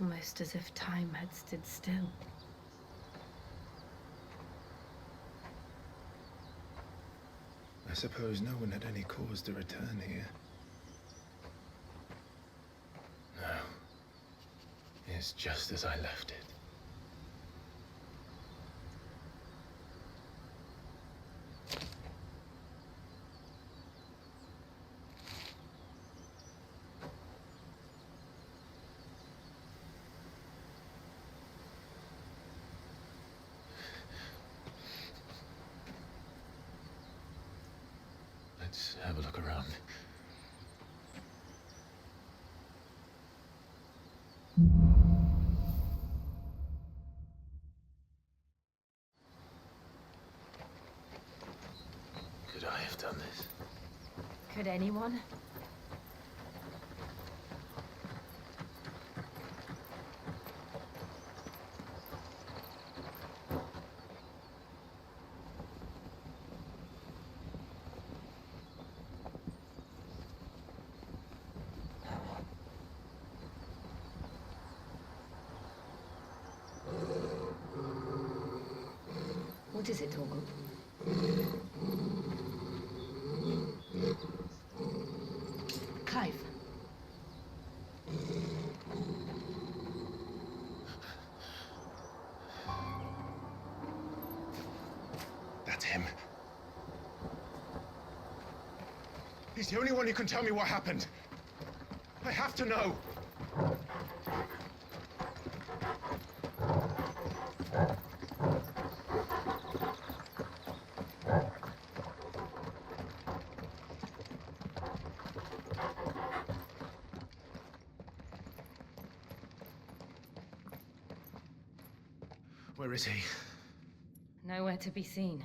Almost as if time had stood still. I suppose no one had any cause to return here. No. It's just as I left it. Let's have a look around. Could I have done this? Could anyone? What is it, Torgal? Clive. That's him. He's the only one who can tell me what happened. I have to know. Where is he? Nowhere to be seen.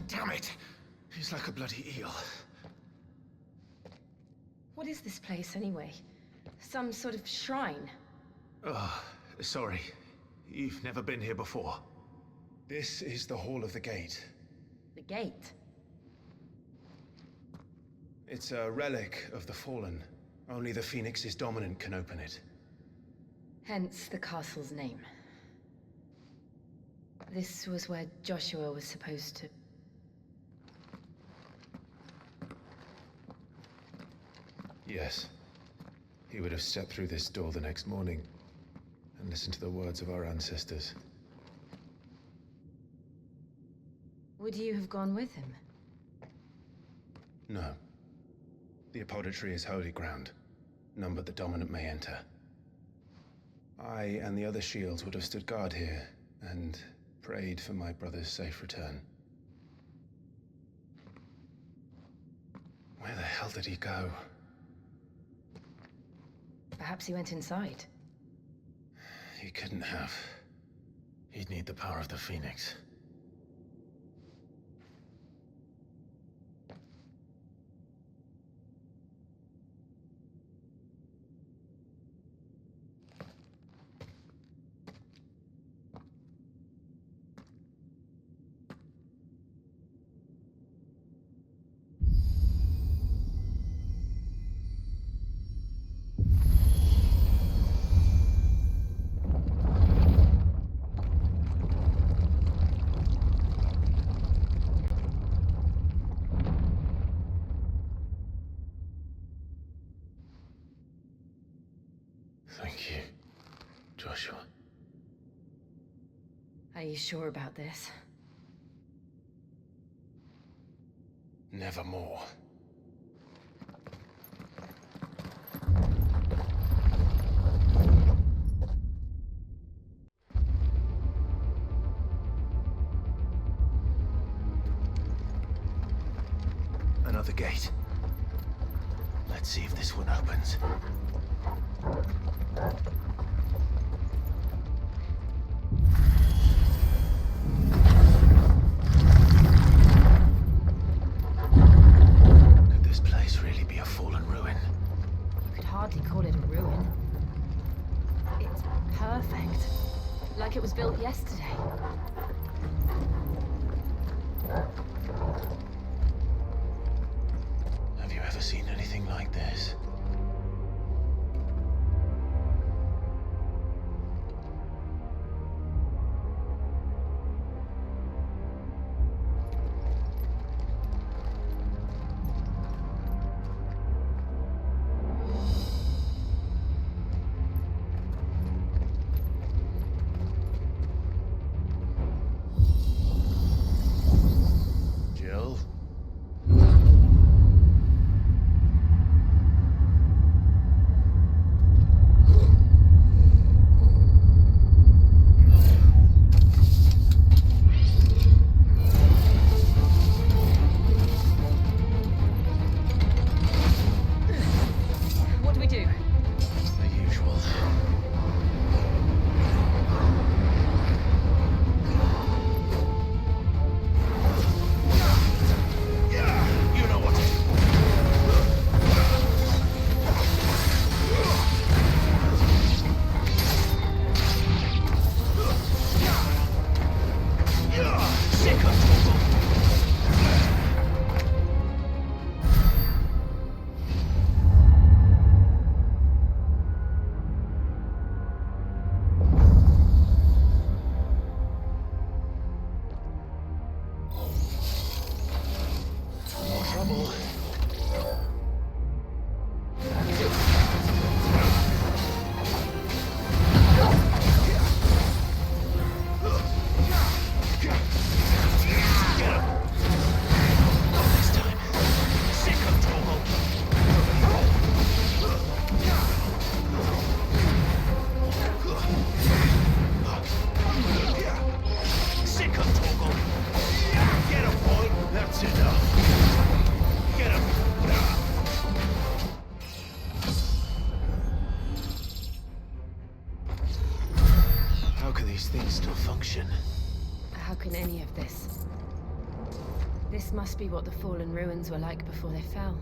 Damn it! He's like a bloody eel. What is this place, anyway? Some sort of shrine? Oh, sorry. You've never been here before. This is the Hall of the Gate. The gate? It's a relic of the Fallen. Only the Phoenix's dominant can open it. Hence the castle's name. This was where Joshua was supposed to... Yes. He would have stepped through this door the next morning and listened to the words of our ancestors. Would you have gone with him? No. The apodatory is holy ground. None but the dominant may enter. I and the other shields would have stood guard here and prayed for my brother's safe return. Where the hell did he go? Perhaps he went inside. He couldn't have. He'd need the power of the Phoenix. Thank you, Joshua. Are you sure about this? Nevermore. Another gate. Let's see if this one opens. Could this place really be a fallen ruin? You could hardly call it a ruin. It's perfect. Like it was built yesterday. Have you ever seen anything like this? Jill? What do we do? The usual. You know what to do. Sick of trouble. More trouble. Get up. Not this time. Sick of trouble. Sick of trouble. Get up, boy. That's enough. Get up. How can these things still function? How can any of this? This must be what the fallen ruins were like before they fell.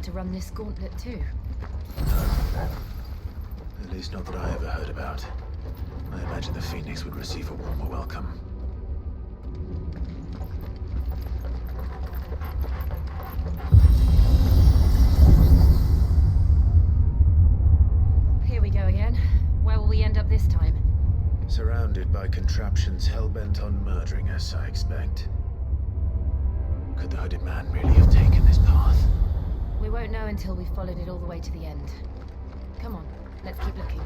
to run this gauntlet too? At least not that I ever heard about. I imagine the Phoenix would receive a warmer welcome. Here we go again. Where will we end up this time? Surrounded by contraptions hell-bent on murdering us, I expect. Could the hooded man really have taken this path? We won't know until we've followed it all the way to the end. Come on, let's keep looking.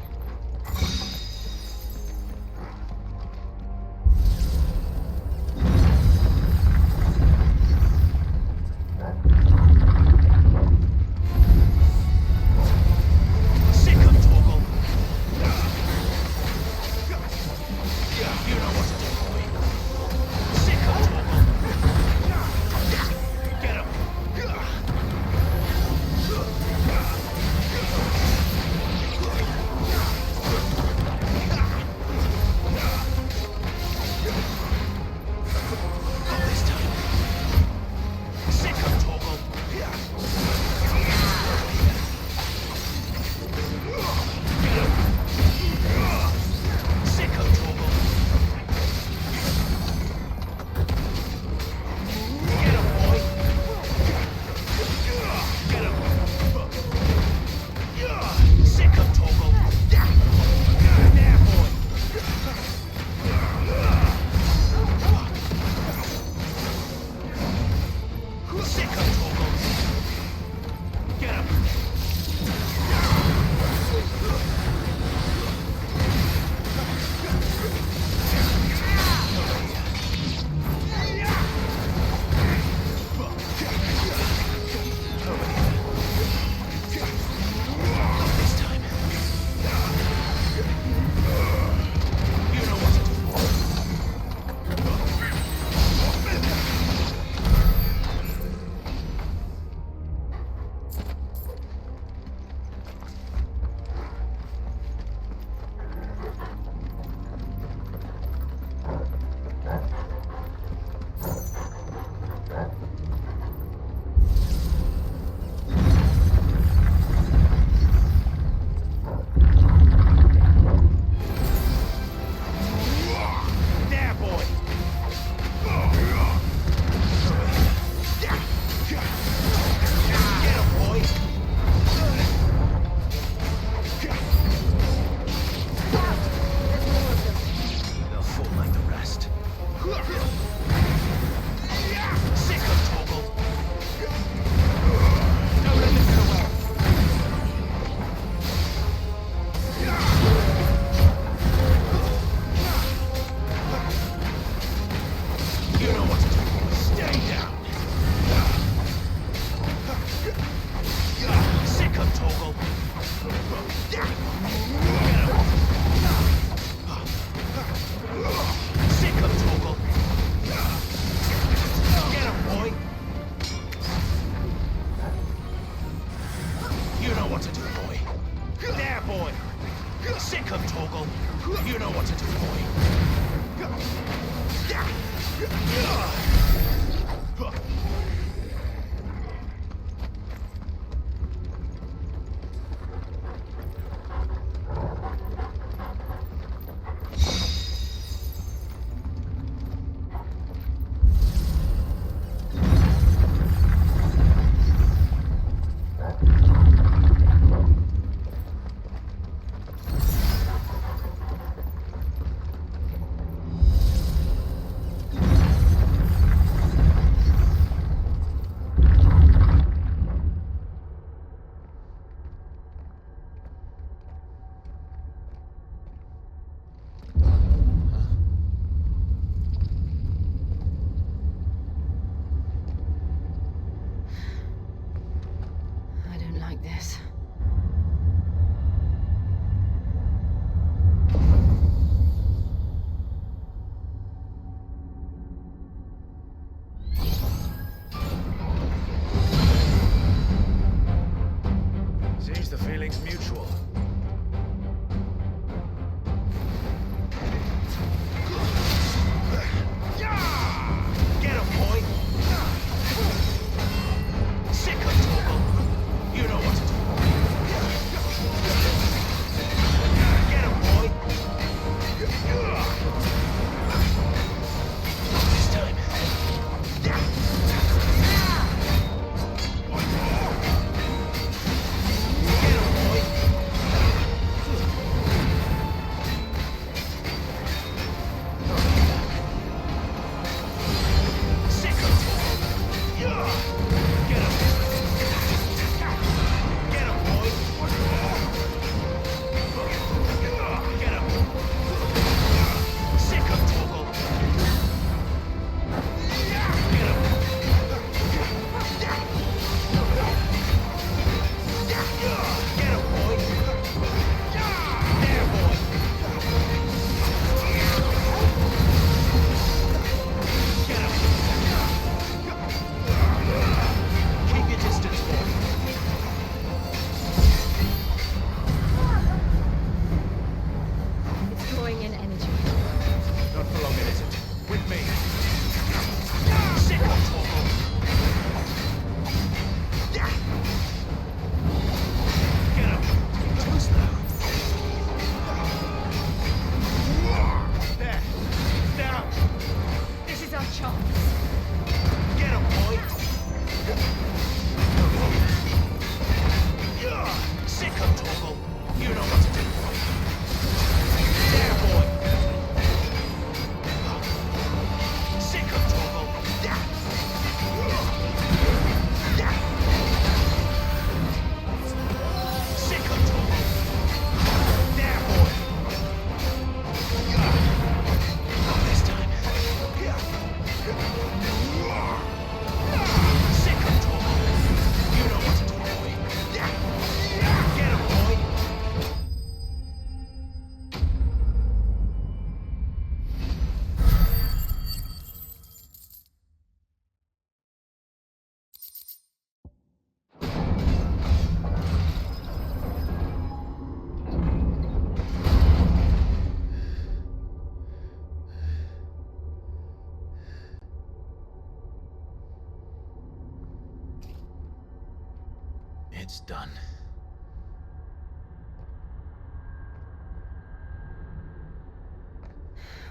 It's done.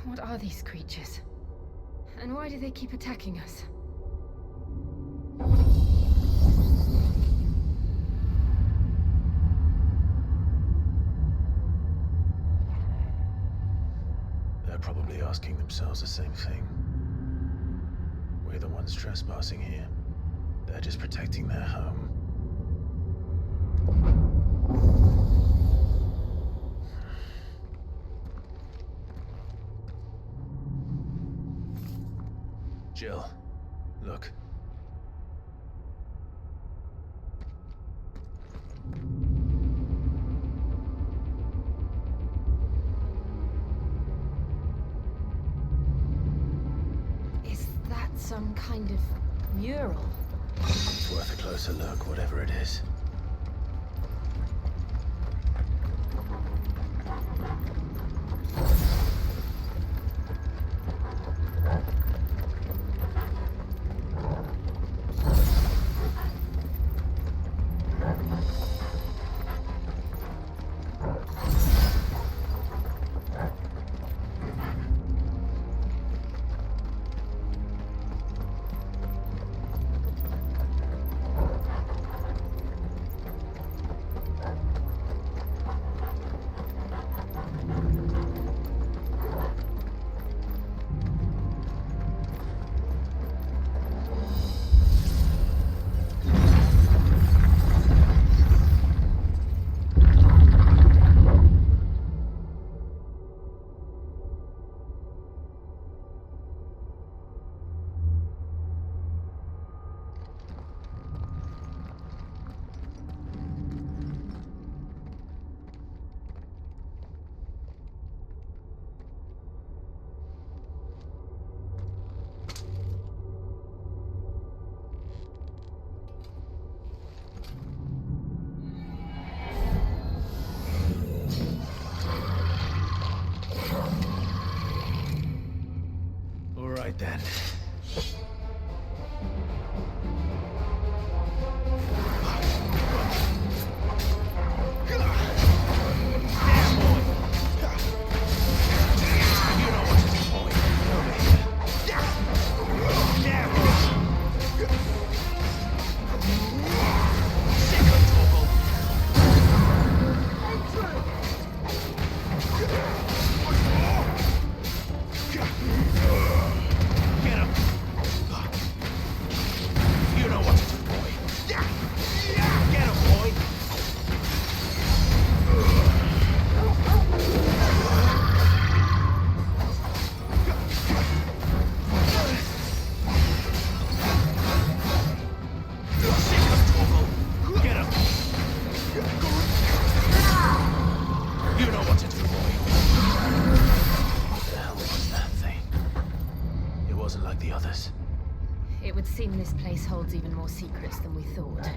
What are these creatures? And why do they keep attacking us? They're probably asking themselves the same thing. We're the ones trespassing here. They're just protecting their home. Jill, look. Is that some kind of mural? It's worth a closer look, whatever it is. Right then. It would seem this place holds even more secrets than we thought.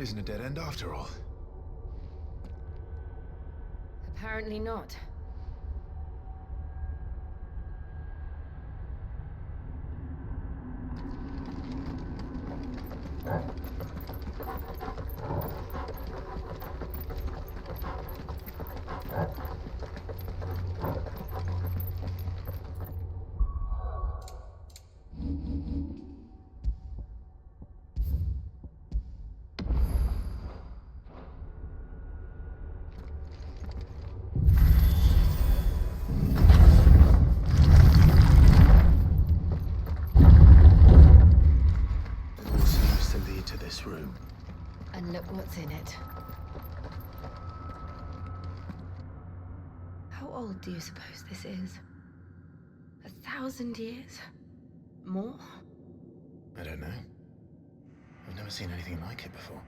isn't a dead end after all. Apparently not. Room. And look what's in it. How old do you suppose this is? 1,000 years? More? I don't know. I've never seen anything like it before.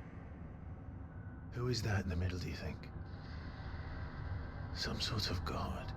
Who is that in the middle, do you think? Some sort of god?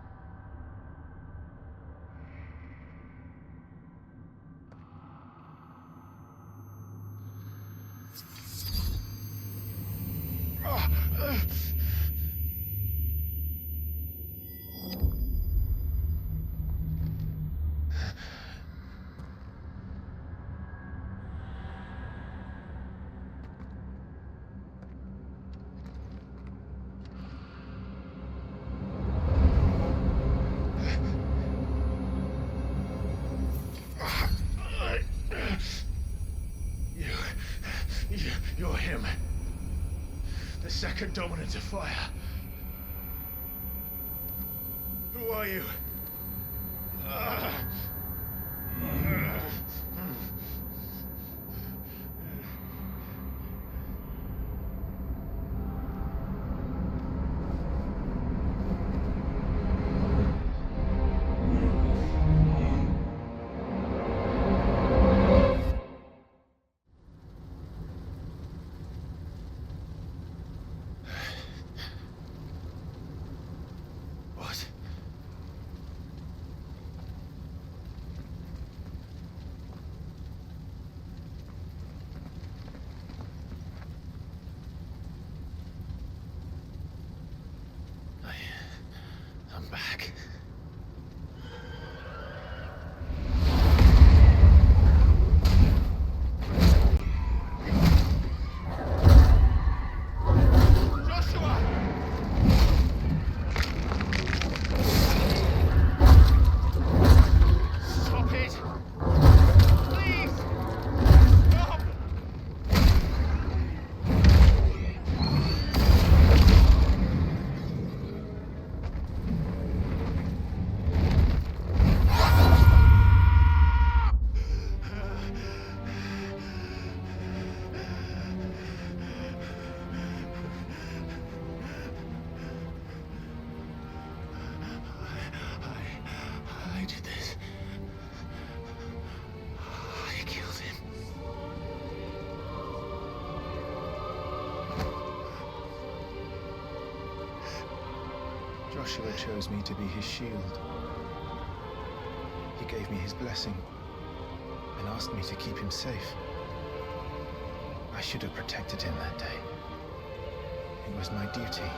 You're him. The second dominant of fire. Who are you? I'm back. I did this. I killed him. Joshua chose me to be his shield. He gave me his blessing and asked me to keep him safe. I should have protected him that day. It was my duty.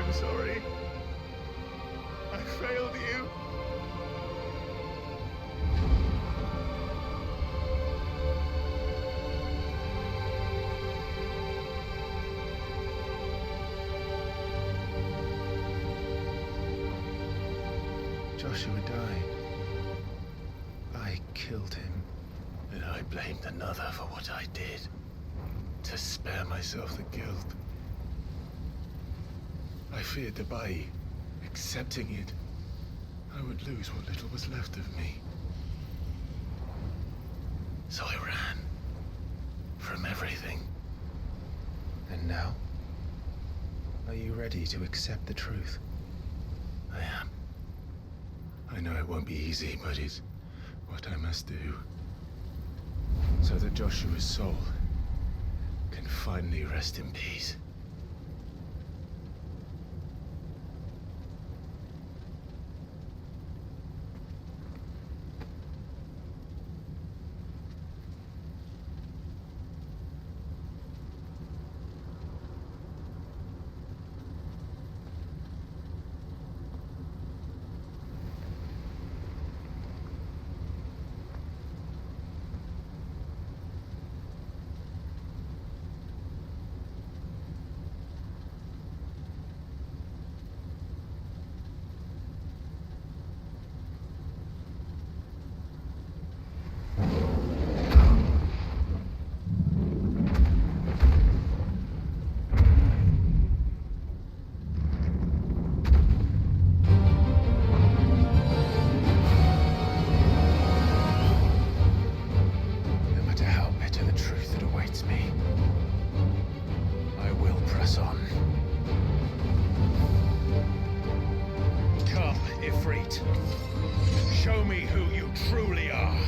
I'm sorry. I failed you. Joshua died. I killed him. And I blamed another for what I did. To spare myself the guilt. I feared that by accepting it, I would lose what little was left of me. So I ran. From everything. And now? Are you ready to accept the truth? I am. know it won't be easy, but it's what I must do. So that Joshua's soul can finally rest in peace. Ifrit, show me who you truly are.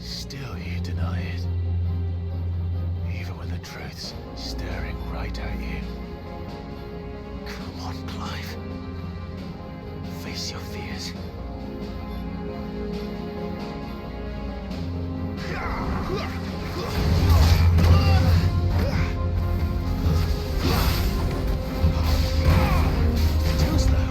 Still you deny it. Even when the truth's staring right at you. Come on, Clive. Face your fears. Too slow.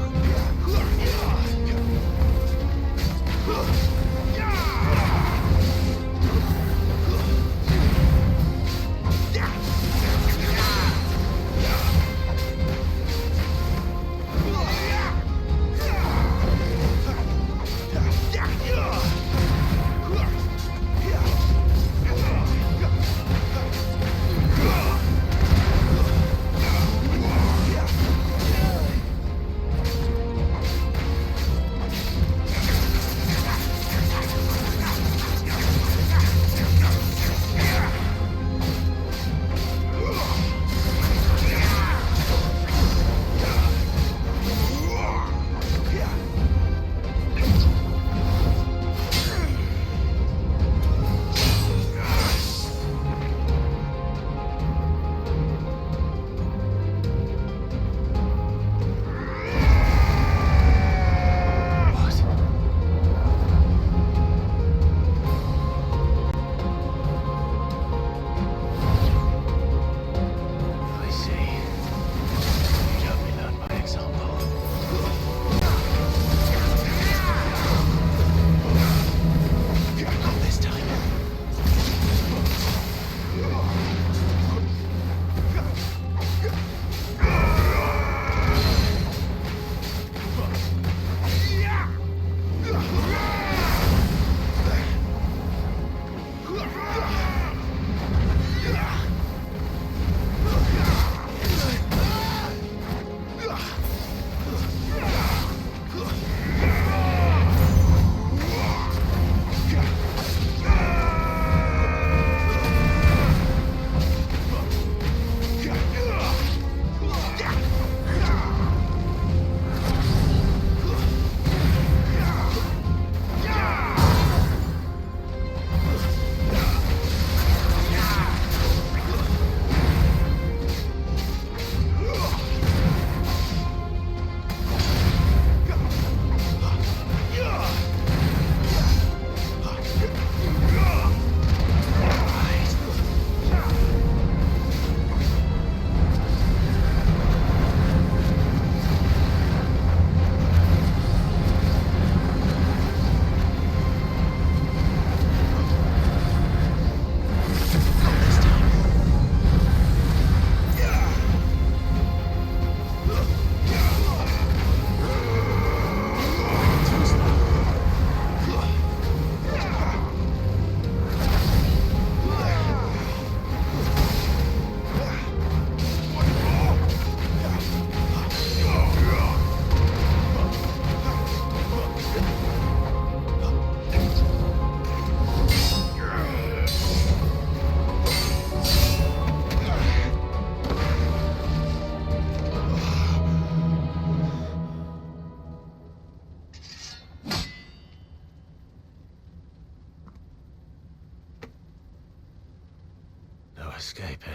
escape, eh?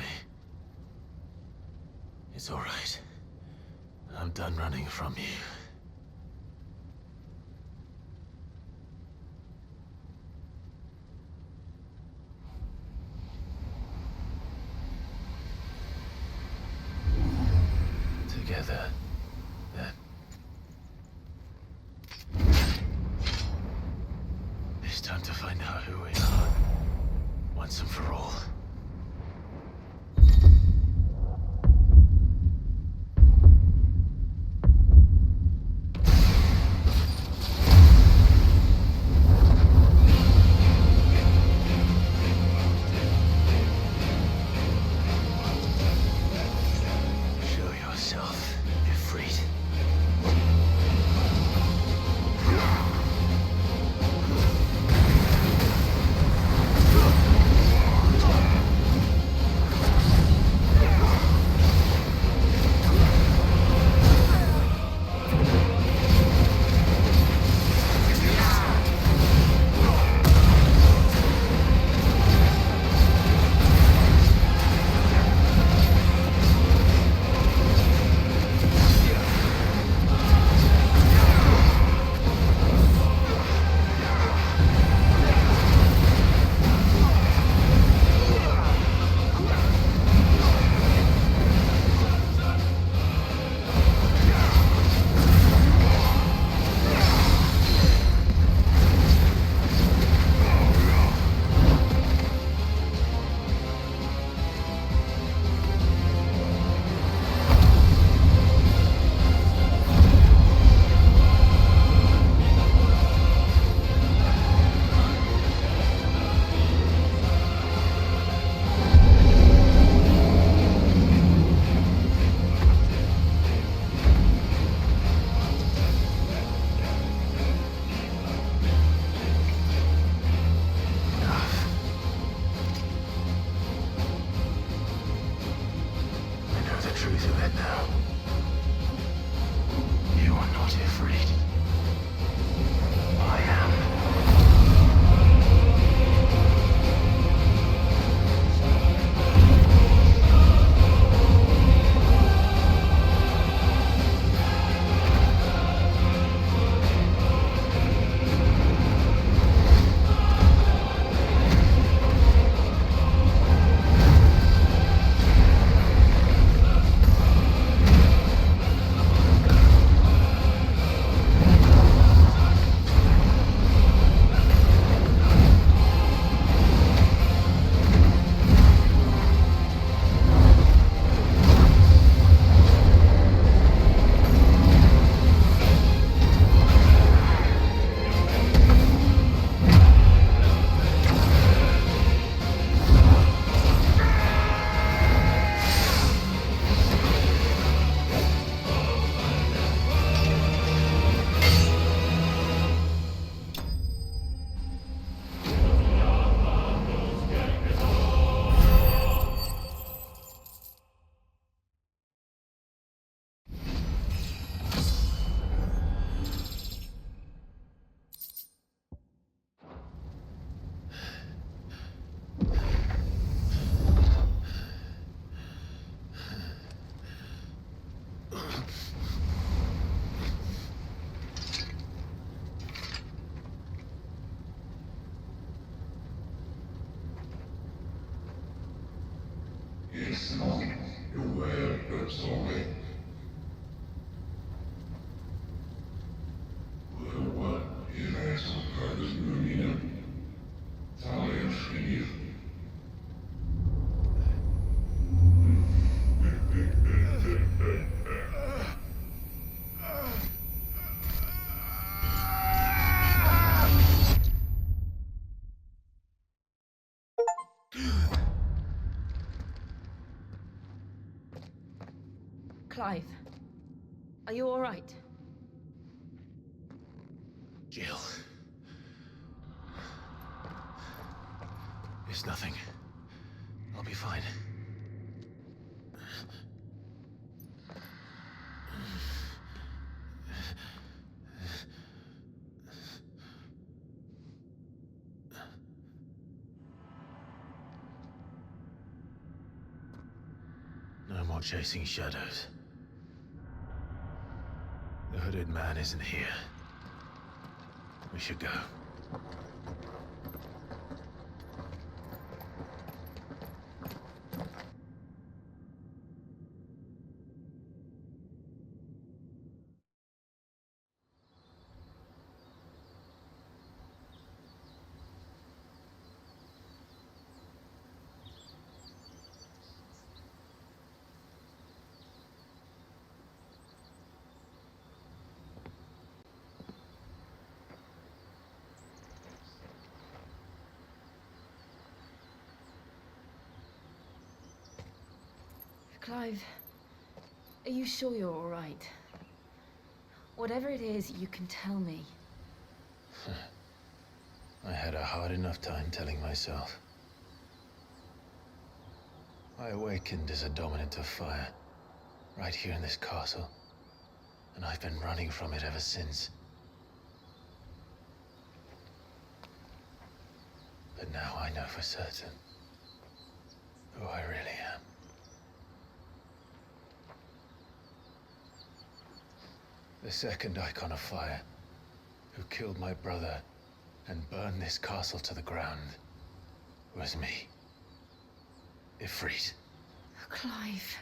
It's all right. I'm done running from you. Together, then. It's time to find out who we are, once and for all. Show yourself, Ifrit. I know the truth of it now. You are not Ifrit. I am. Clive, are you all right? Jill. It's nothing. I'll be fine. chasing shadows. The hooded man isn't here. We should go. Clive, are you sure you're all right? Whatever it is, you can tell me. I had a hard enough time telling myself. I awakened as a dominant of fire, right here in this castle, and I've been running from it ever since. But now I know for certain who I really am. The second icon of fire, who killed my brother and burned this castle to the ground, was me. Ifrit. Clive.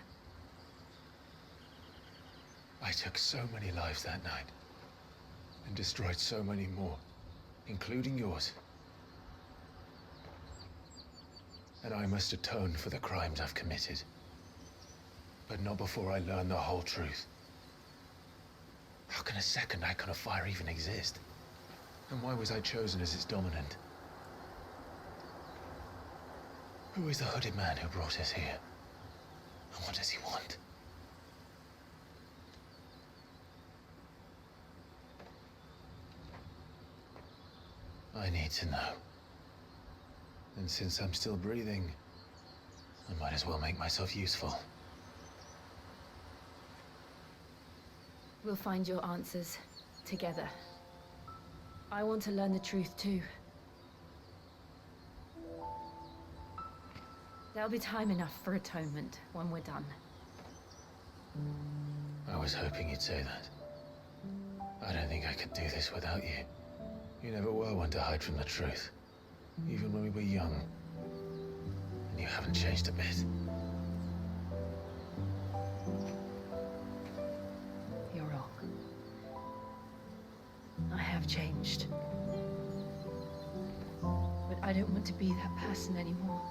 I took so many lives that night, and destroyed so many more, including yours. And I must atone for the crimes I've committed. But not before I learn the whole truth. How can a second icon of fire even exist? And why was I chosen as its dominant? Who is the hooded man who brought us here? And what does he want? I need to know. And since I'm still breathing, I might as well make myself useful. We'll find your answers together. I want to learn the truth too. There'll be time enough for atonement when we're done. I was hoping you'd say that. I don't think I could do this without you. You never were one to hide from the truth, even when we were young. And you haven't changed a bit. You're wrong. I have changed. But I don't want to be that person anymore.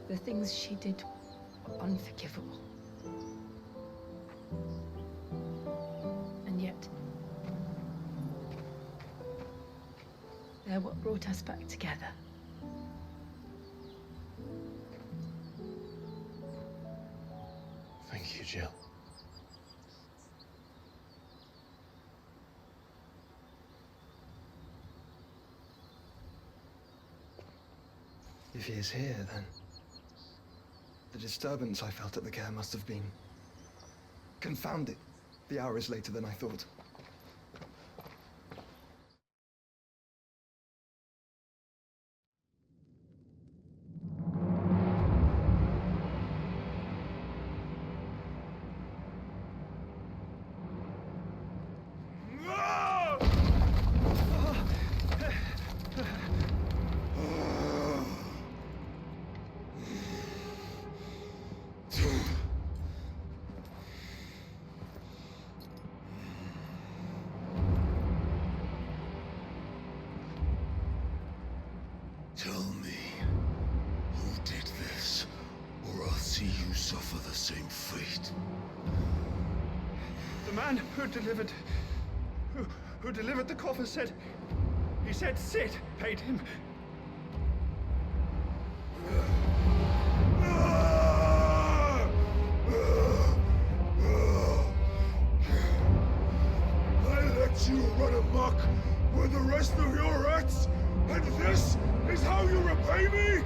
The things she did were unforgivable. And yet, they're what brought us back together. Thank you, Jill. If he is here, then the disturbance I felt at the care must have been confounded. The hour is later than I thought. Tell me, who did this, or I'll see you suffer the same fate. The man who delivered the coffin said, he said Sid paid him. I let you run amok with the rest of your rats, and this is how you repay me?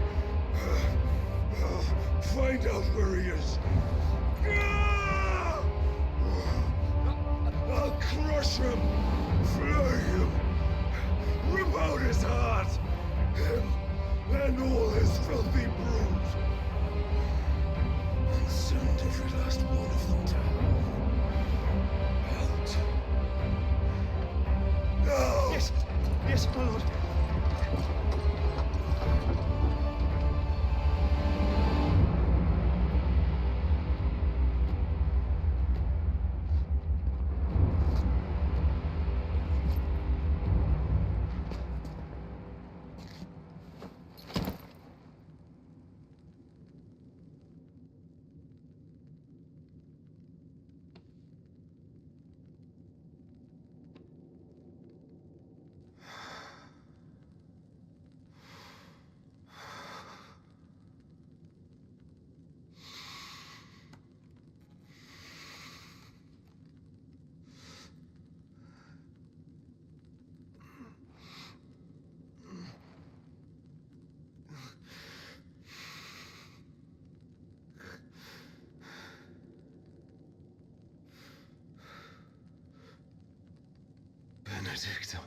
Find out where he is. I'll crush him, flay him, rip out his heart, him and all his filthy brood. And send Yes. Yes, my lord. Benedicta.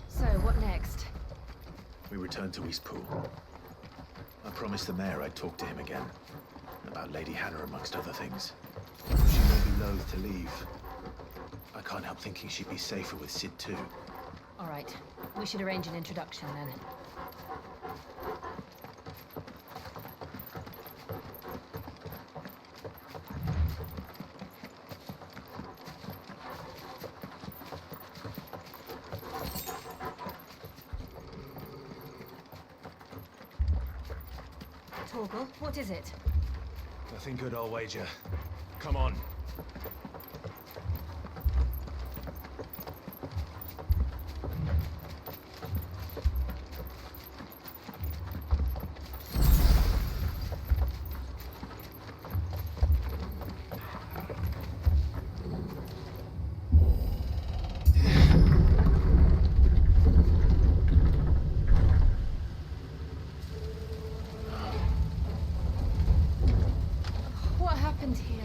So, what next? We returned to Eastpool. I promised the mayor I'd talk to him again. About Lady Hannah, amongst other things. She may be loath to leave. I can't help thinking she'd be safer with Sid too. All right. We should arrange an introduction then. Torgal, what is it? Nothing good, I'll wager. Come on. What happened here?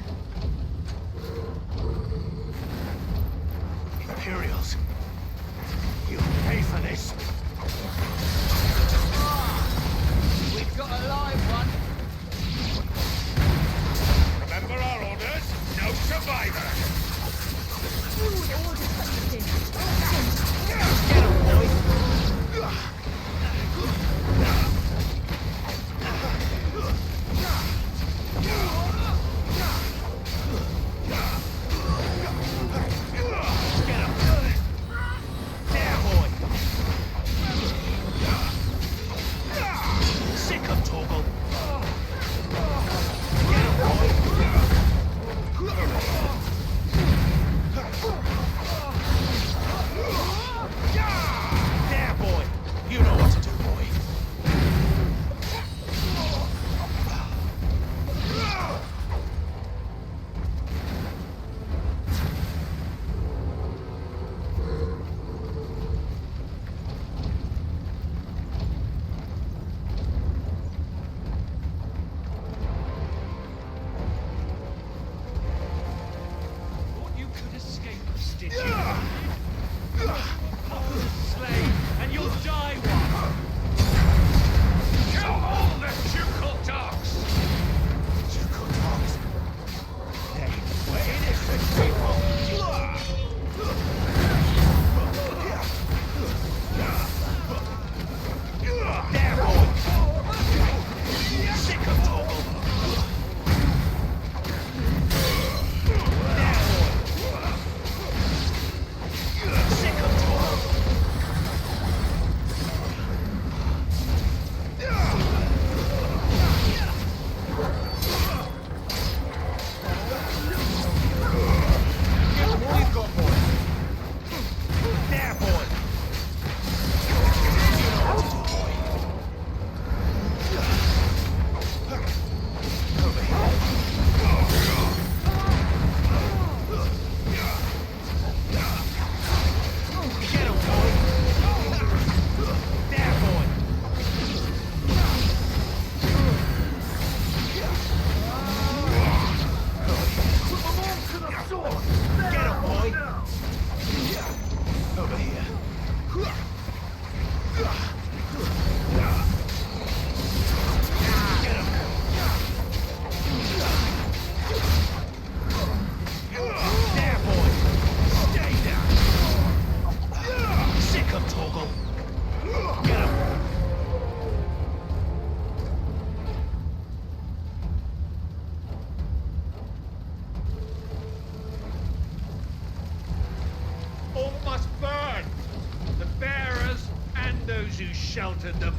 sheltered them.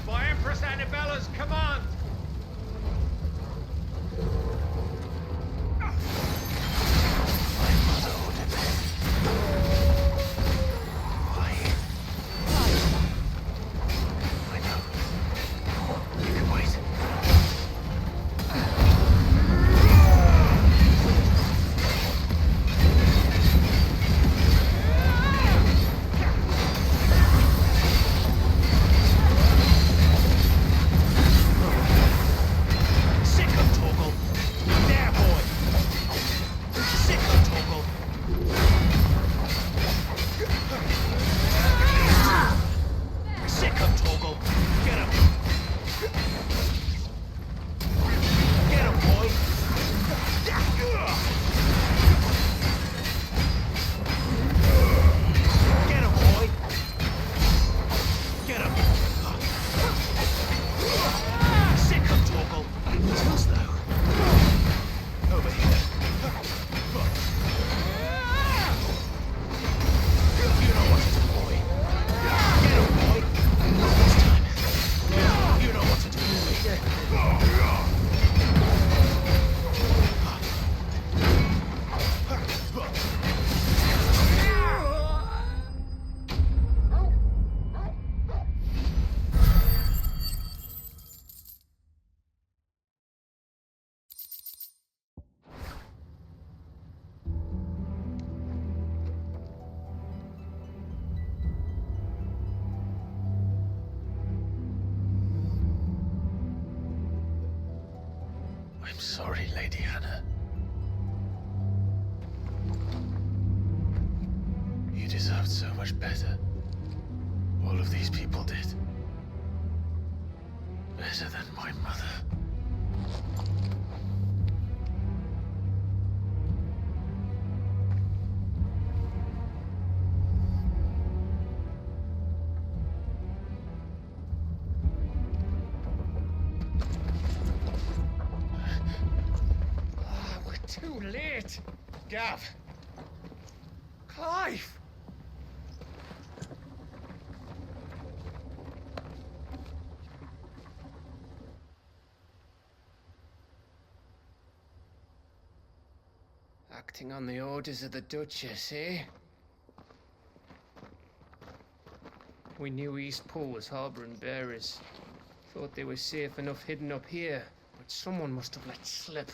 By Empress Annabella's command! I'm sorry, Lady Hannah. You deserved so much better. All of these people did. Better than my mother. Too late! Gav! Clive! Acting on the orders of the Duchess, eh? We knew East Pool was harboring bearers. Thought they were safe enough hidden up here, but someone must have let slip.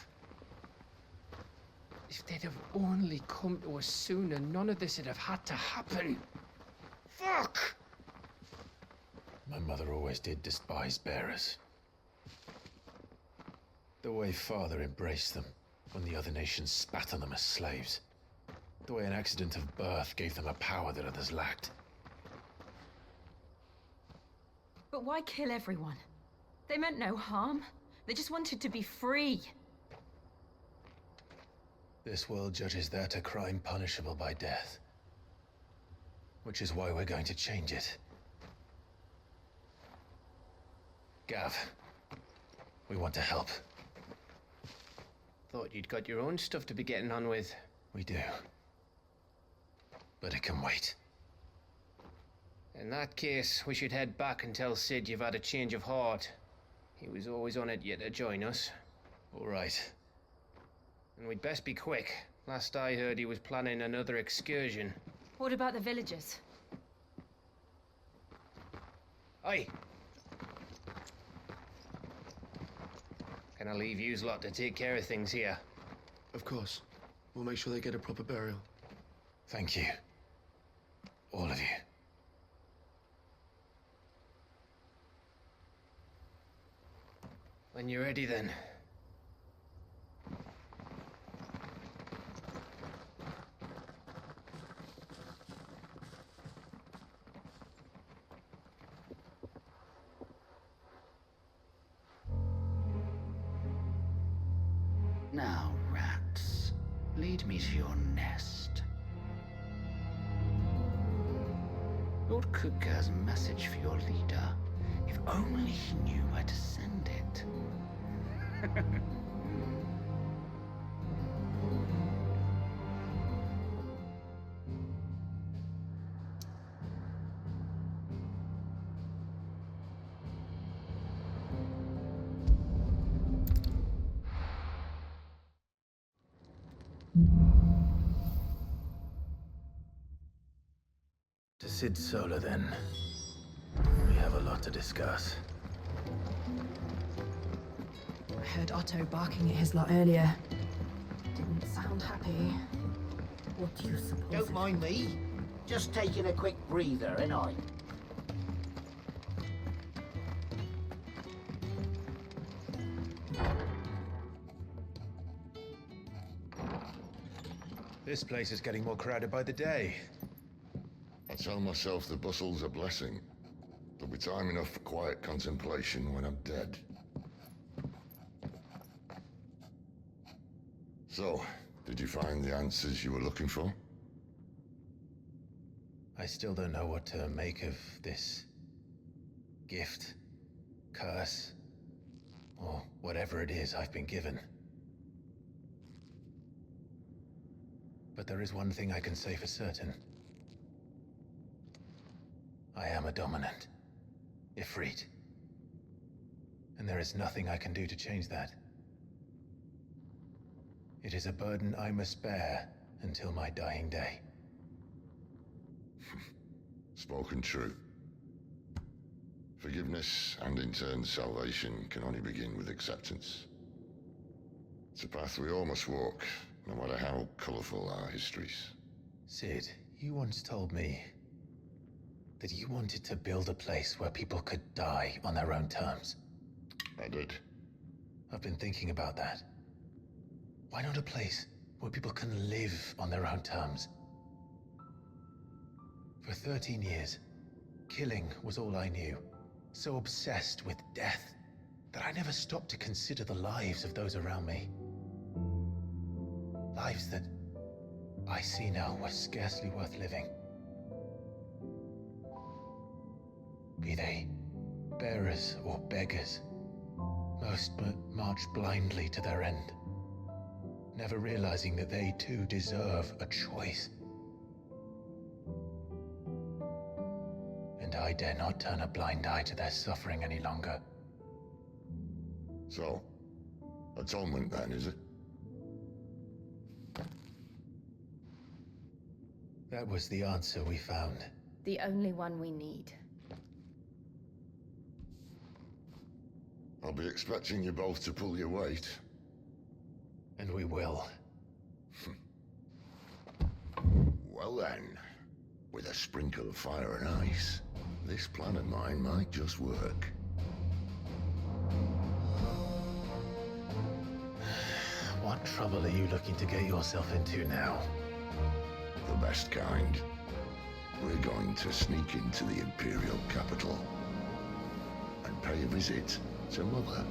If they'd have only come to us sooner, none of this would have had to happen. Fuck! My mother always did despise bearers. The way Father embraced them when the other nations spat on them as slaves. The way an accident of birth gave them a power that others lacked. But why kill everyone? They meant no harm. They just wanted to be free. This world judges that a crime punishable by death. Which is why we're going to change it. Gav, we want to help. Thought you'd got your own stuff to be getting on with. We do. But it can wait. In that case, we should head back and tell Sid you've had a change of heart. He was always on it yet to join us. All right. And we'd best be quick. Last I heard, he was planning another excursion. What about the villagers? Aye. Can I leave yous lot to take care of things here? Of course. We'll make sure they get a proper burial. Thank you. All of you. When you're ready, then. Now, rats, lead me to your nest. Lord Cook has a message for your leader. If only he knew where to send it. To Sid Solar, then. We have a lot to discuss. I heard Otto barking at his lot earlier. Didn't sound happy. What do you suppose? Don't mind me. Just taking a quick breather, ain't I? This place is getting more crowded by the day. I tell myself the bustle's a blessing. There'll be time enough for quiet contemplation when I'm dead. So, did you find the answers you were looking for? I still don't know what to make of this gift, curse, or whatever it is I've been given. But there is one thing I can say for certain. I am a dominant, Ifrit. And there is nothing I can do to change that. It is a burden I must bear until my dying day. Spoken true. Forgiveness, and in turn salvation, can only begin with acceptance. It's a path we all must walk, no matter how colorful our histories. Sid, you once told me that you wanted to build a place where people could die on their own terms. I did. I've been thinking about that. Why not a place where people can live on their own terms? For 13 years, killing was all I knew. So obsessed with death that I never stopped to consider the lives of those around me. Lives that I see now were scarcely worth living. Be they bearers or beggars, most march blindly to their end, never realizing that they too deserve a choice. And I dare not turn a blind eye to their suffering any longer. So, atonement then, is it? That was the answer we found. The only one we need. I'll be expecting you both to pull your weight. And we will. Well then, with a sprinkle of fire and ice, this plan of mine might just work. What trouble are you looking to get yourself into now? The best kind. We're going to sneak into the Imperial capital and pay a visit to Mother.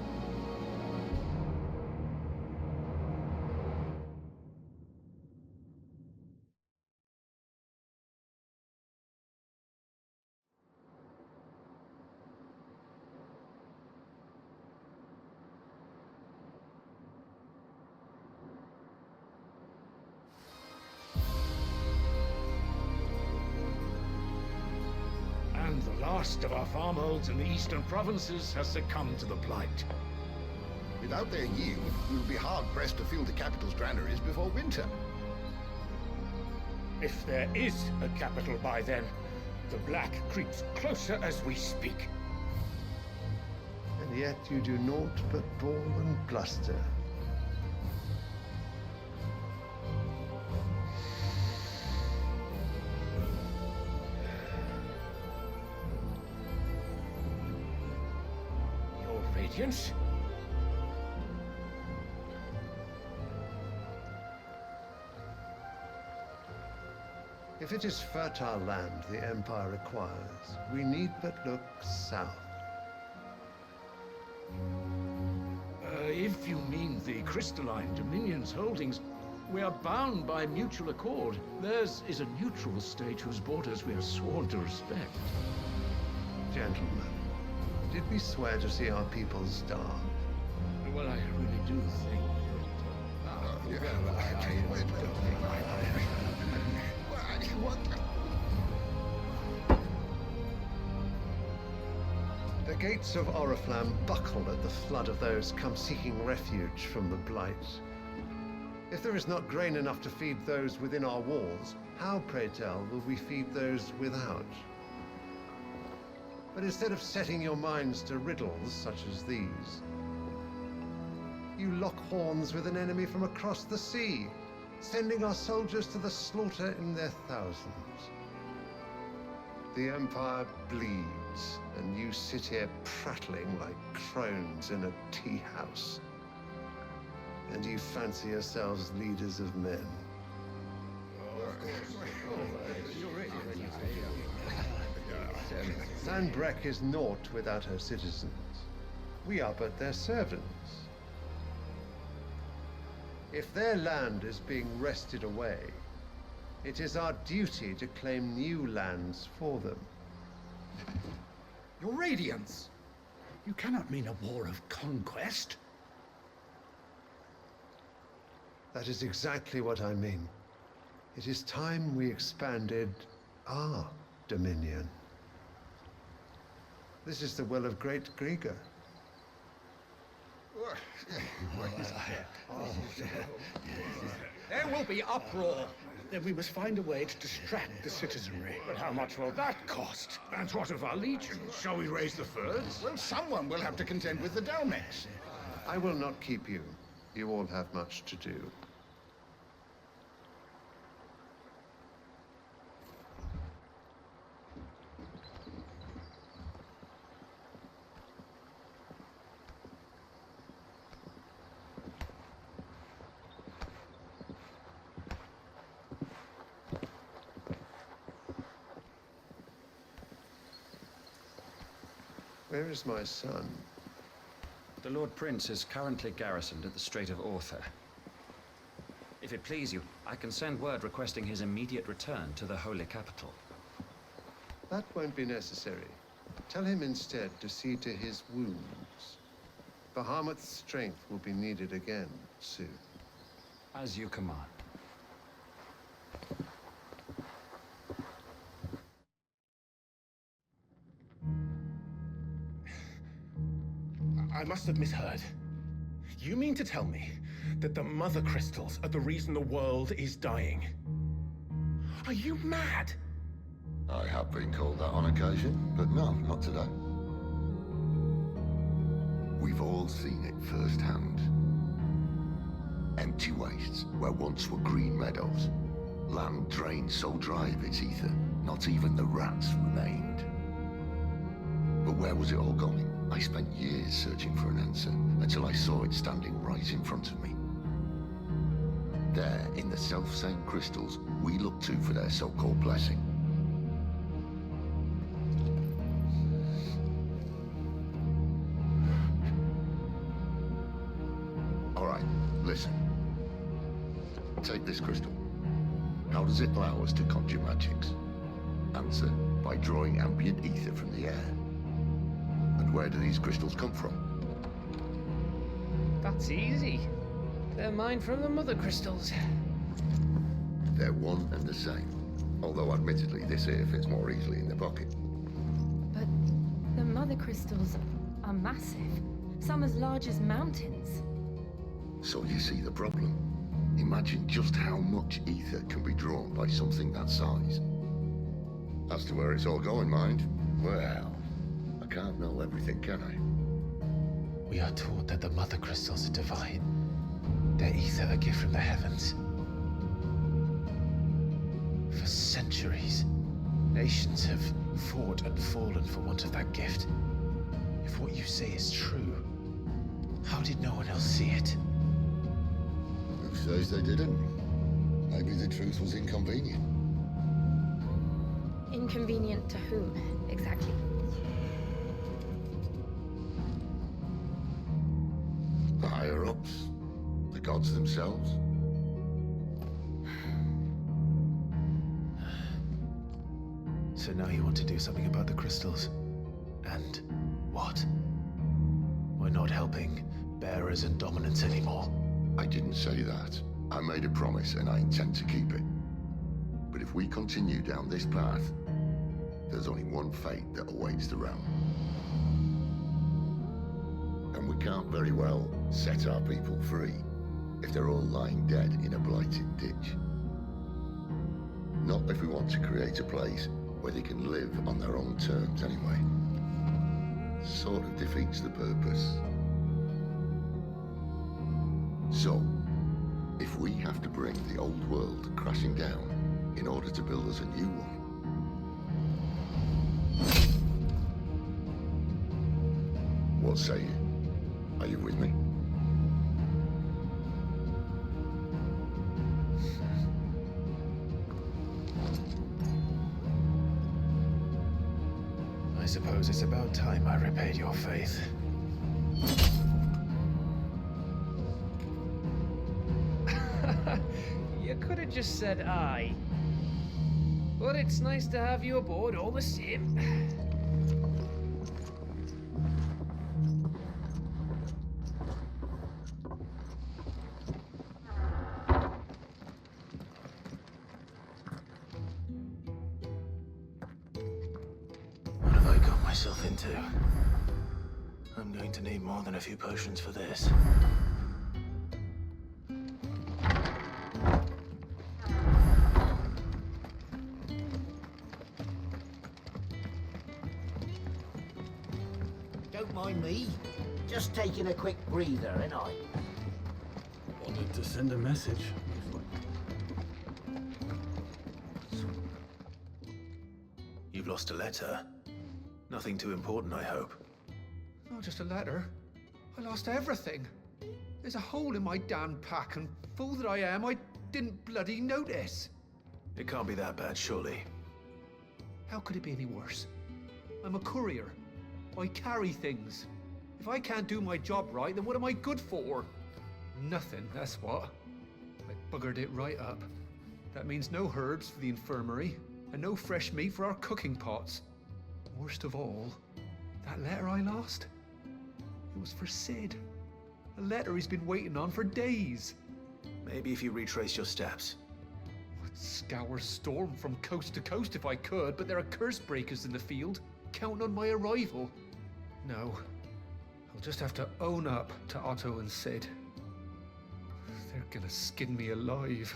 And the last of our farmholds in the eastern provinces has succumbed to the blight. Without their yield, we'll be hard-pressed to fill the capital's granaries before winter. If there is a capital by then, the black creeps closer as we speak. And yet you do naught but bawl and bluster. Your Radiance? If it is fertile land the Empire requires, we need but look south. If you mean the crystalline Dominion's holdings, we are bound by mutual accord. Theirs is a neutral state whose borders we are sworn to respect. Gentlemen, did we swear to see our people starve? Well, I really do think The gates of Oriflamme buckle at the flood of those come seeking refuge from the Blight. If there is not grain enough to feed those within our walls, how, pray tell, will we feed those without? But instead of setting your minds to riddles such as these, you lock horns with an enemy from across the sea, sending our soldiers to the slaughter in their thousands. The Empire bleeds, and you sit here prattling like crones in a tea house. And you fancy yourselves leaders of men. Sandbreck is naught without her citizens. We are but their servants. If their land is being wrested away, it is our duty to claim new lands for them. Your Radiance! You cannot mean a war of conquest. That is exactly what I mean. It is time we expanded our dominion. This is the will of great Grieger. There will be uproar. Then we must find a way to distract the citizenry. But how much will that cost? And what of our legions? Shall we raise the furs? Well, someone will have to contend with the Dalmex. I will not keep you. You all have much to do. Where is my son? The Lord Prince is currently garrisoned at the Strait of Author. If it please you, I can send word requesting his immediate return to the Holy Capital. That won't be necessary. Tell him instead to see to his wounds. Bahamut's strength will be needed again soon. As you command. I must have misheard. You mean to tell me that the Mother Crystals are the reason the world is dying? Are you mad? I have been called that on occasion, but no, not today. We've all seen it firsthand. Empty wastes where once were green meadows. Land drained so dry of its ether, not even the rats remained. But where was it all going? I spent years searching for an answer, until I saw it standing right in front of me. There, in the self-same crystals we look to for their so-called blessing. All right, listen. Take this crystal. How does it allow us to conjure magics? Answer, by drawing ambient ether from the air. And where do these crystals come from? That's easy. They're mine from the Mother Crystals. They're one and the same. Although admittedly this here fits more easily in the pocket. But the Mother Crystals are massive. Some as large as mountains. So you see the problem. Imagine just how much ether can be drawn by something that size. As to where it's all going, mind, well, I can't know everything, can I? We are taught that the Mother Crystals are divine. Their ether a gift from the heavens. For centuries, nations have fought and fallen for want of that gift. If what you say is true, how did no one else see it? Who says they didn't? Maybe the truth was inconvenient. Inconvenient to whom, exactly? The higher-ups? The gods themselves? So now you want to do something about the crystals? And what? We're not helping bearers and dominants anymore. I didn't say that. I made a promise and I intend to keep it. But if we continue down this path, there's only one fate that awaits the realm. And we can't very well set our people free. if they're all lying dead in a blighted ditch. Not if we want to create a place where they can live on their own terms anyway. Sort of defeats the purpose. So, if we have to bring the old world crashing down in order to build us a new one, what say you? Are you with me? I suppose it's about time I repaid your faith. You could have just said aye. But it's nice to have you aboard all the same. What have I got myself into? I'm going to need more than a few potions for this. Don't mind me. Just taking a quick breather, ain't I? Wanted to send a message. You've lost a letter. Nothing too important, I hope. Not just a letter. I lost everything. There's a hole in my damn pack, and fool that I am, I didn't bloody notice. It can't be that bad, surely. How could it be any worse? I'm a courier. I carry things. If I can't do my job right, then what am I good for? Nothing, that's what. I buggered it right up. That means no herbs for the infirmary, and no fresh meat for our cooking pots. Worst of all, that letter I lost, it was for Sid. A letter he's been waiting on for days. Maybe if you retrace your steps. I'd scour Storm from coast to coast if I could, but there are curse breakers in the field, counting on my arrival. No, I'll just have to own up to Otto and Sid. They're gonna skin me alive.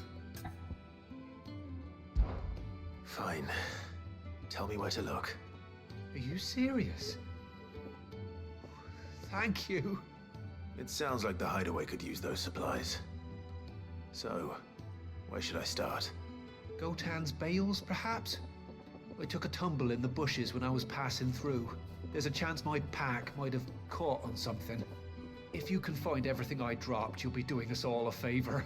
Fine. Tell me where to look. Are you serious? Thank you. It sounds like the hideaway could use those supplies. So, where should I start? Gotan's bales, perhaps? I took a tumble in the bushes when I was passing through. There's a chance my pack might have caught on something. If you can find everything I dropped, you'll be doing us all a favor.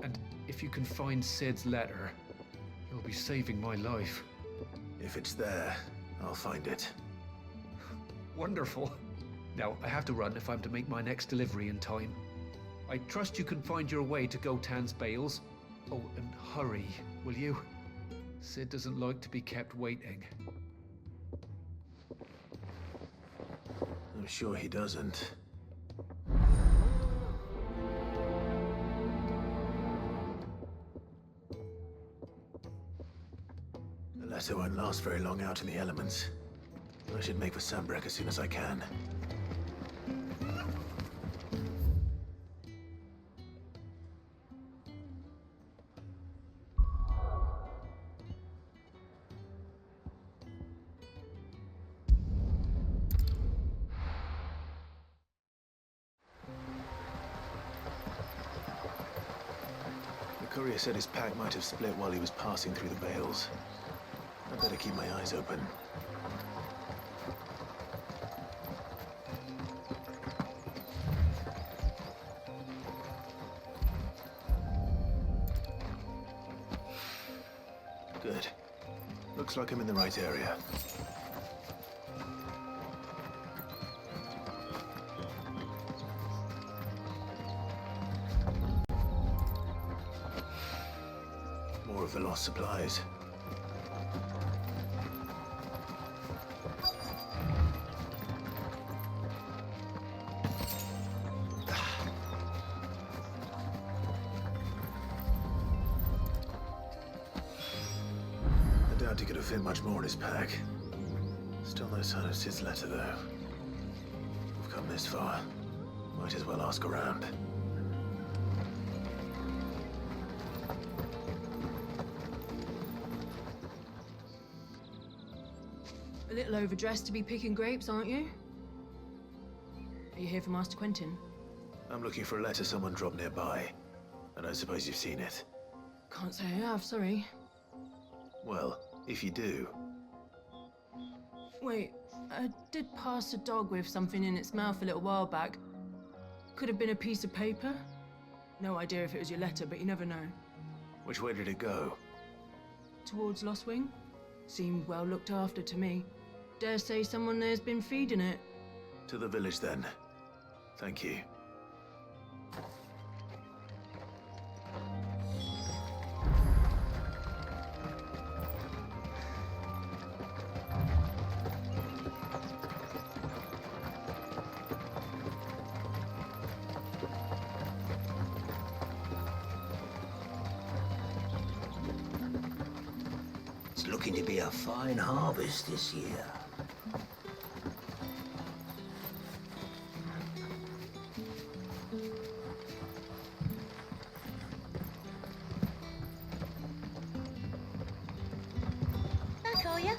And if you can find Sid's letter, you'll be saving my life. If it's there, I'll find it. Wonderful. Now, I have to run if I'm to make my next delivery in time. I trust you can find your way to Gotan's bales. Oh, and hurry, will you? Sid doesn't like to be kept waiting. I'm sure he doesn't. The letter won't last very long out in the elements. I should make for Sambrek as soon as I can. The courier said his pack might have split while he was passing through the bales. I'd better keep my eyes open. Good. Looks like I'm in the right area. More of the lost supplies. I doubt he could have fit much more in his pack. Still no sign of Sid's letter, though. We've come this far. Might as well ask around. A little overdressed to be picking grapes, aren't you? Are you here for Master Quentin? I'm looking for a letter someone dropped nearby. I don't suppose you've seen it. Can't say I have, sorry. Well, if you do, Wait, I did pass a dog with something in its mouth a little while back. Could have been a piece of paper. No idea if it was your letter, but you never know. which way did it go? Towards Lost Wing? Seemed well looked after to me. Dare say someone there's been feeding it. To the village then. Thank you. It's looking to be a fine harvest this year. Back, are ya?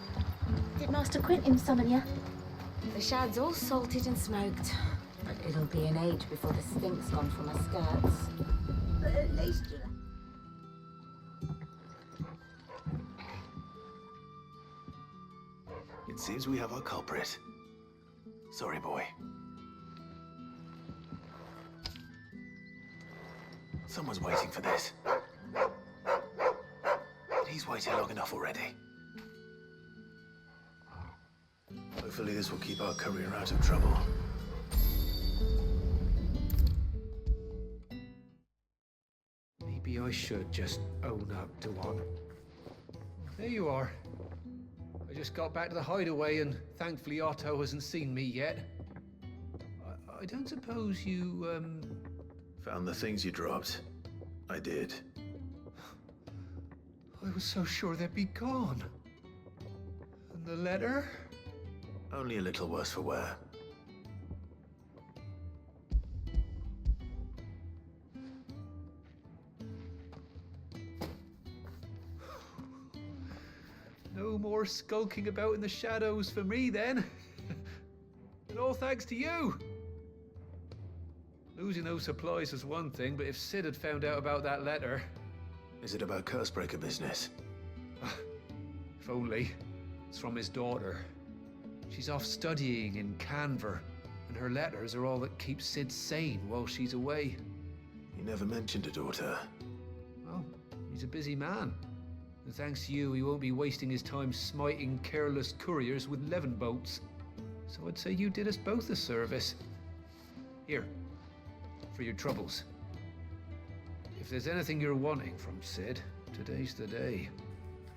Did Master Quentin summon ya? The shad's all salted and smoked, but it'll be an age before the stink's gone from her skirts. But at least... It seems we have our culprit. Sorry, boy. Someone's waiting for this. But he's waited long enough already. Hopefully this will keep our courier out of trouble. Maybe I should just own up to what. There you are. I just got back to the hideaway and thankfully Otto hasn't seen me yet. I don't suppose you, Found the things you dropped. I did. I was so sure they'd be gone. And the letter? Only a little worse for wear. No more skulking about in the shadows for me then. And all thanks to you. Losing those supplies was one thing, but if Sid had found out about that letter... Is it about Cursebreaker business? If only. It's from his daughter. She's off studying in Canver, and her letters are all that keeps Sid sane while she's away. You never mentioned a daughter. Well, he's a busy man. And thanks to you, he won't be wasting his time smiting careless couriers with levin boats. So I'd say you did us both a service. Here, for your troubles. If there's anything you're wanting from Sid, today's the day.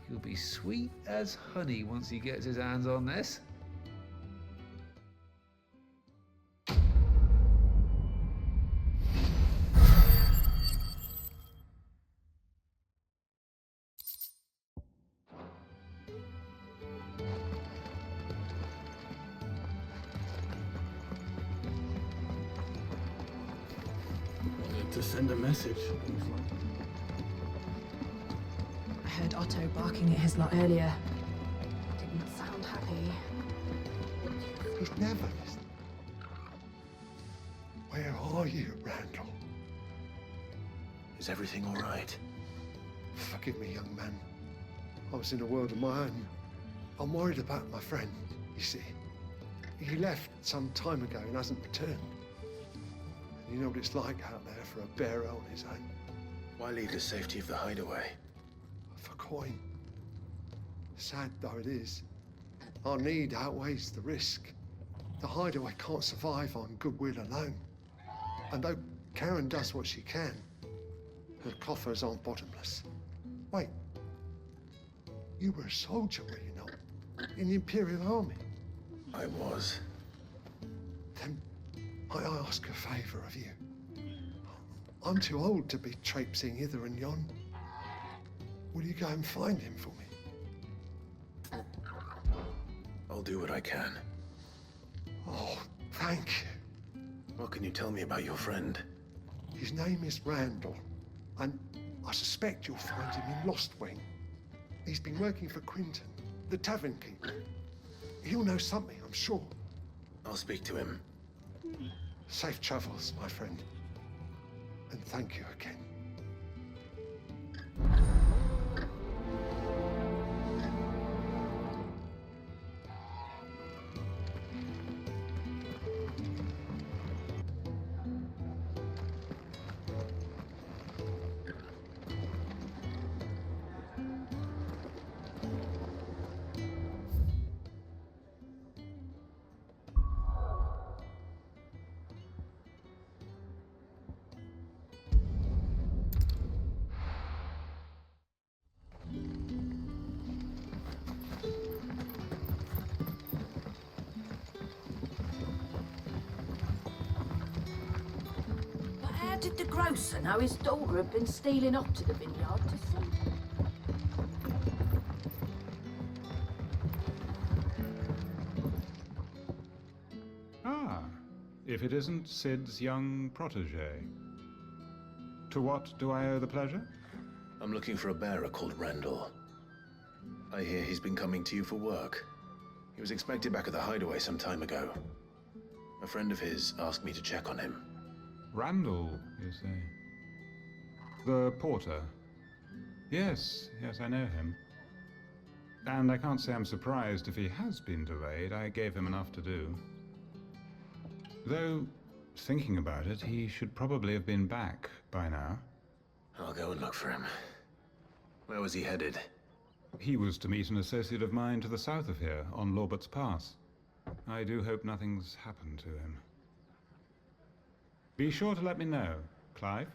He'll be sweet as honey once he gets his hands on this. To send a message. I heard Otto barking at his lot earlier. Didn't sound happy. He's never listened. Where are you, Randall? Is everything all right? Forgive me, young man. I was in a world of my own. I'm worried about my friend, you see. He left some time ago and hasn't returned. And you know what it's like out there for a bearer on his own. Why leave the safety of the hideaway? For coin. Sad though it is, our need outweighs the risk. The hideaway can't survive on goodwill alone. And though Karen does what she can, her coffers aren't bottomless. Wait, you were a soldier, were you not? In the Imperial Army? I was. Then might I ask a favour of you? I'm too old to be traipsing hither and yon. Will you go and find him for me? I'll do what I can. Oh, thank you. What can you tell me about your friend? His name is Randall, and I suspect you'll find him in Lost Wing. He's been working for Quinton, the tavern keeper. He'll know something, I'm sure. I'll speak to him. Safe travels, my friend. And thank you again. How did the grocer know his daughter had been stealing off to the vineyard to see? Ah, if it isn't Sid's young protege. To what do I owe the pleasure? I'm looking for a bearer called Randall. I hear he's been coming to you for work. He was expected back at the hideaway some time ago. A friend of his asked me to check on him. Randall, you say? The porter? Yes, I know him. And I can't say I'm surprised if he has been delayed. I gave him enough to do. Though, thinking about it, he should probably have been back by now. I'll go and look for him. Where was he headed? He was to meet an associate of mine to the south of here, on Lorbert's Pass. I do hope nothing's happened to him. Be sure to let me know, Clive.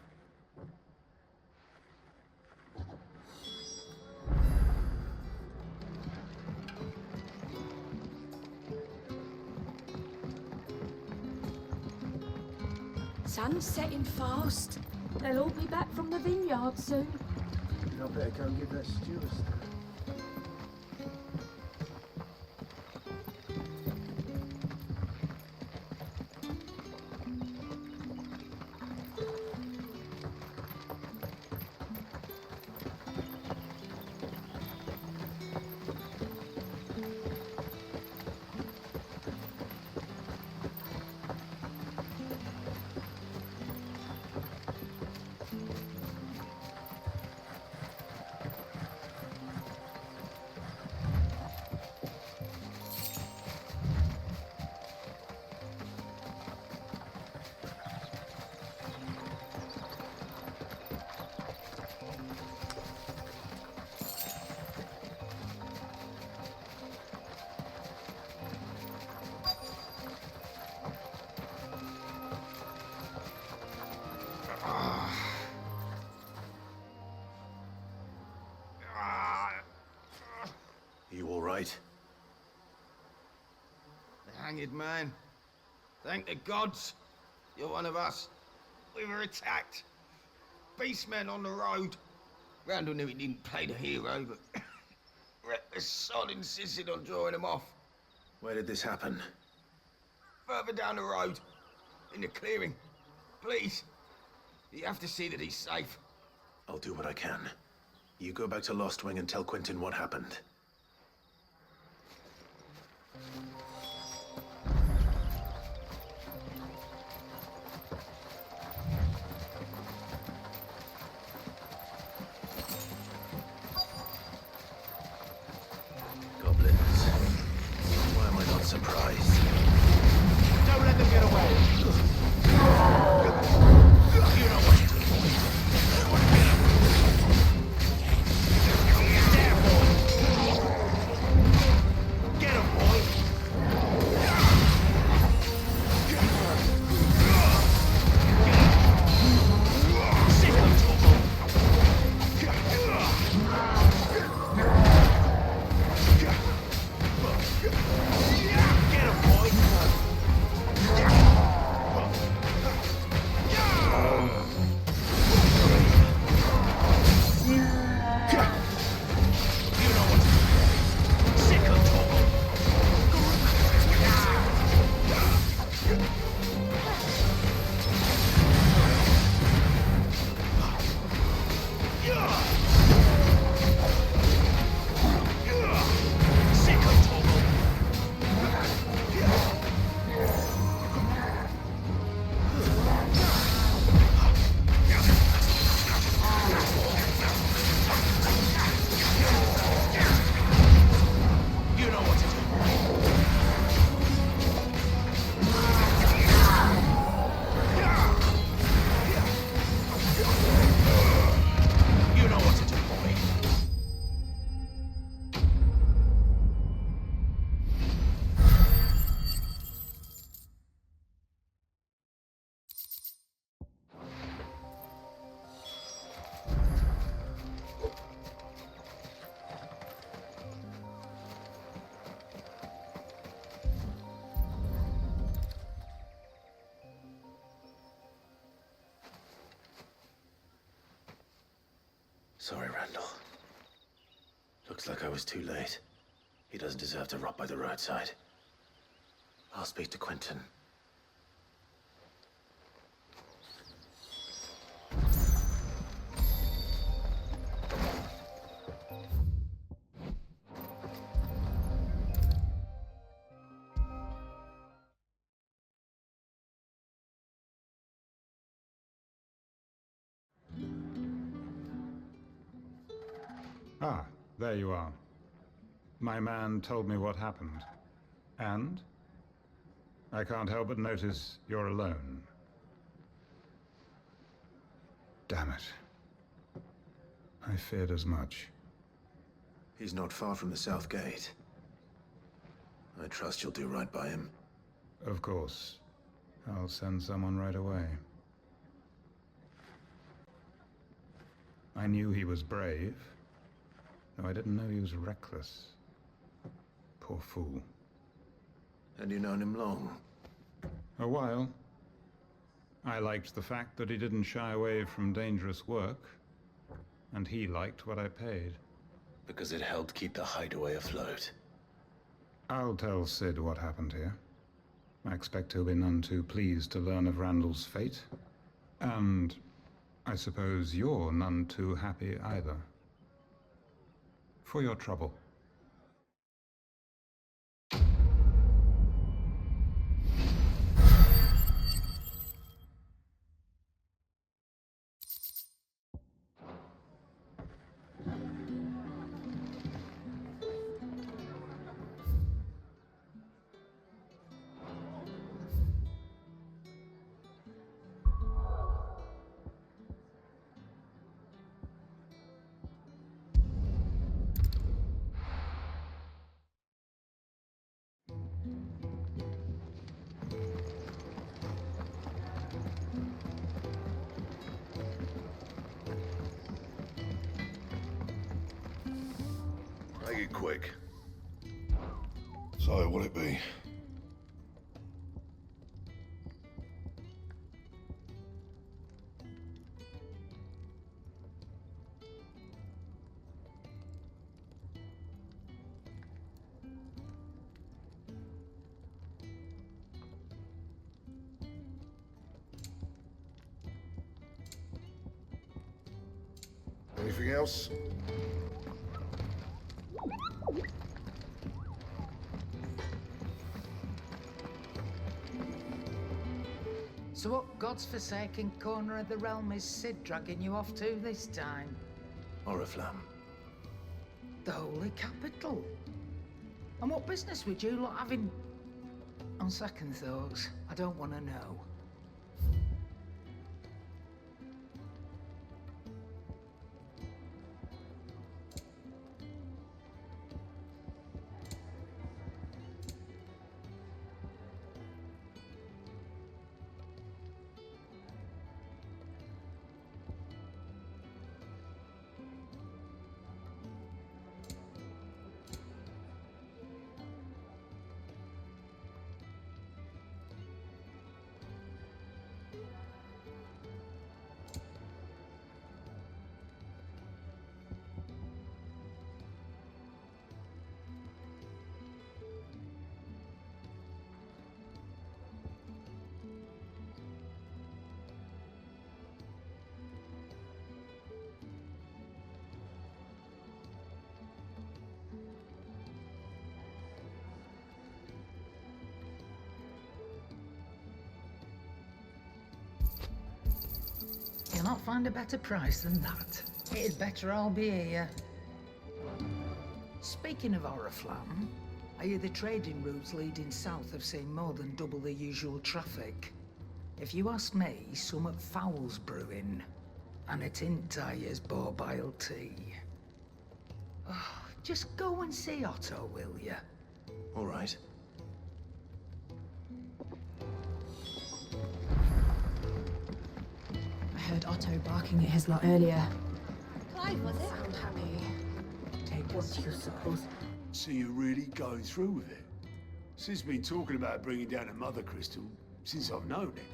Sun's setting fast. They'll all be back from the vineyard soon. I better go and give that stew a stir. You all right? The hanged man. Thank the gods. You're one of us. We were attacked. Beastmen on the road. Randall knew he didn't play the hero, but the sod insisted on drawing him off. Where did this happen? Further down the road. In the clearing. Please. You have to see that he's safe. I'll do what I can. You go back to Lost Wing and tell Quentin what happened. Goblins. Why am I not surprised? Don't let them get away. You know what to do. Get him, boy. Sorry, Randall. Looks like I was too late. He doesn't deserve to rot by the roadside. I'll speak to Quentin. Ah, there you are. My man told me what happened. And? I can't help but notice you're alone. Damn it. I feared as much. He's not far from the South Gate. I trust you'll do right by him. Of course. I'll send someone right away. I knew he was brave, though I didn't know he was reckless. Poor fool. And you've known him long? A while. I liked the fact that he didn't shy away from dangerous work, and he liked what I paid. Because it helped keep the hideaway afloat. I'll tell Sid what happened here. I expect he'll be none too pleased to learn of Randall's fate. And I suppose you're none too happy either. For your trouble. Make it quick. So, what'll it be? Anything else? So what God's forsaken corner of the realm is Sid dragging you off to this time? Oriflamme. The holy capital. And what business would you lot have in... On second thoughts, I don't want to know. You'll not find a better price than that. It'd better all be here. Speaking of Oriflamme, I hear the trading routes leading south have seen more than double the usual traffic. If you ask me, somewhat foul's brewing. And it ain't Tyre's borbile tea. Oh, just go and see Otto, will ya? All right. I heard Otto barking at his lot earlier. Clive, was it? Sound happy. Take what you suppose. So you're really going through with it? Sid's been talking about bringing down a mother crystal since I've known him.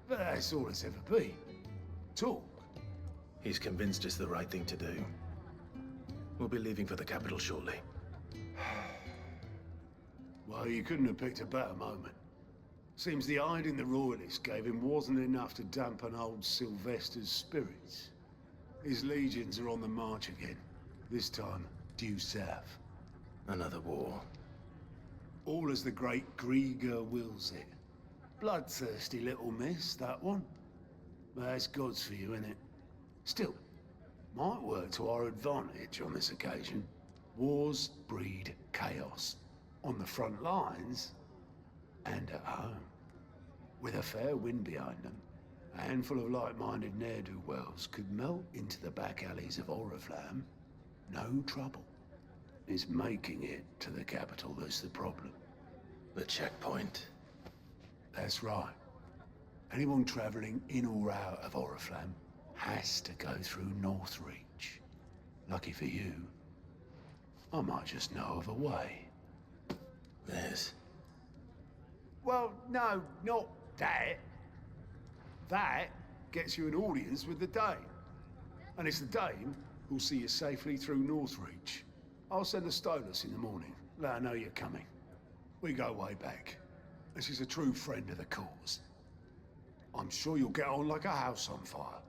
But that's all it's ever been. Talk. He's convinced it's the right thing to do. We'll be leaving for the capital shortly. Well, you couldn't have picked a better moment. Seems the hiding the royalists gave him wasn't enough to dampen old Sylvester's spirits. His legions are on the march again, this time due south. Another war. All as the great Grieger wills it. Bloodthirsty little miss, that one. But that's God's for you, innit? Still, might work to our advantage on this occasion. Wars breed chaos. On the front lines, and at home. With a fair wind behind them, a handful of like-minded ne'er-do-wells could melt into the back alleys of Oriflamme. No trouble. It's making it to the capital that's the problem. The checkpoint. That's right. Anyone traveling in or out of Oriflamme has to go through Northreach. Lucky for you, I might just know of a way. There's... Well, no, not that. That gets you an audience with the Dame. And it's the Dame who'll see you safely through Northreach. I'll send a Stolas in the morning, let her know you're coming. We go way back, and she's a true friend of the cause. I'm sure you'll get on like a house on fire.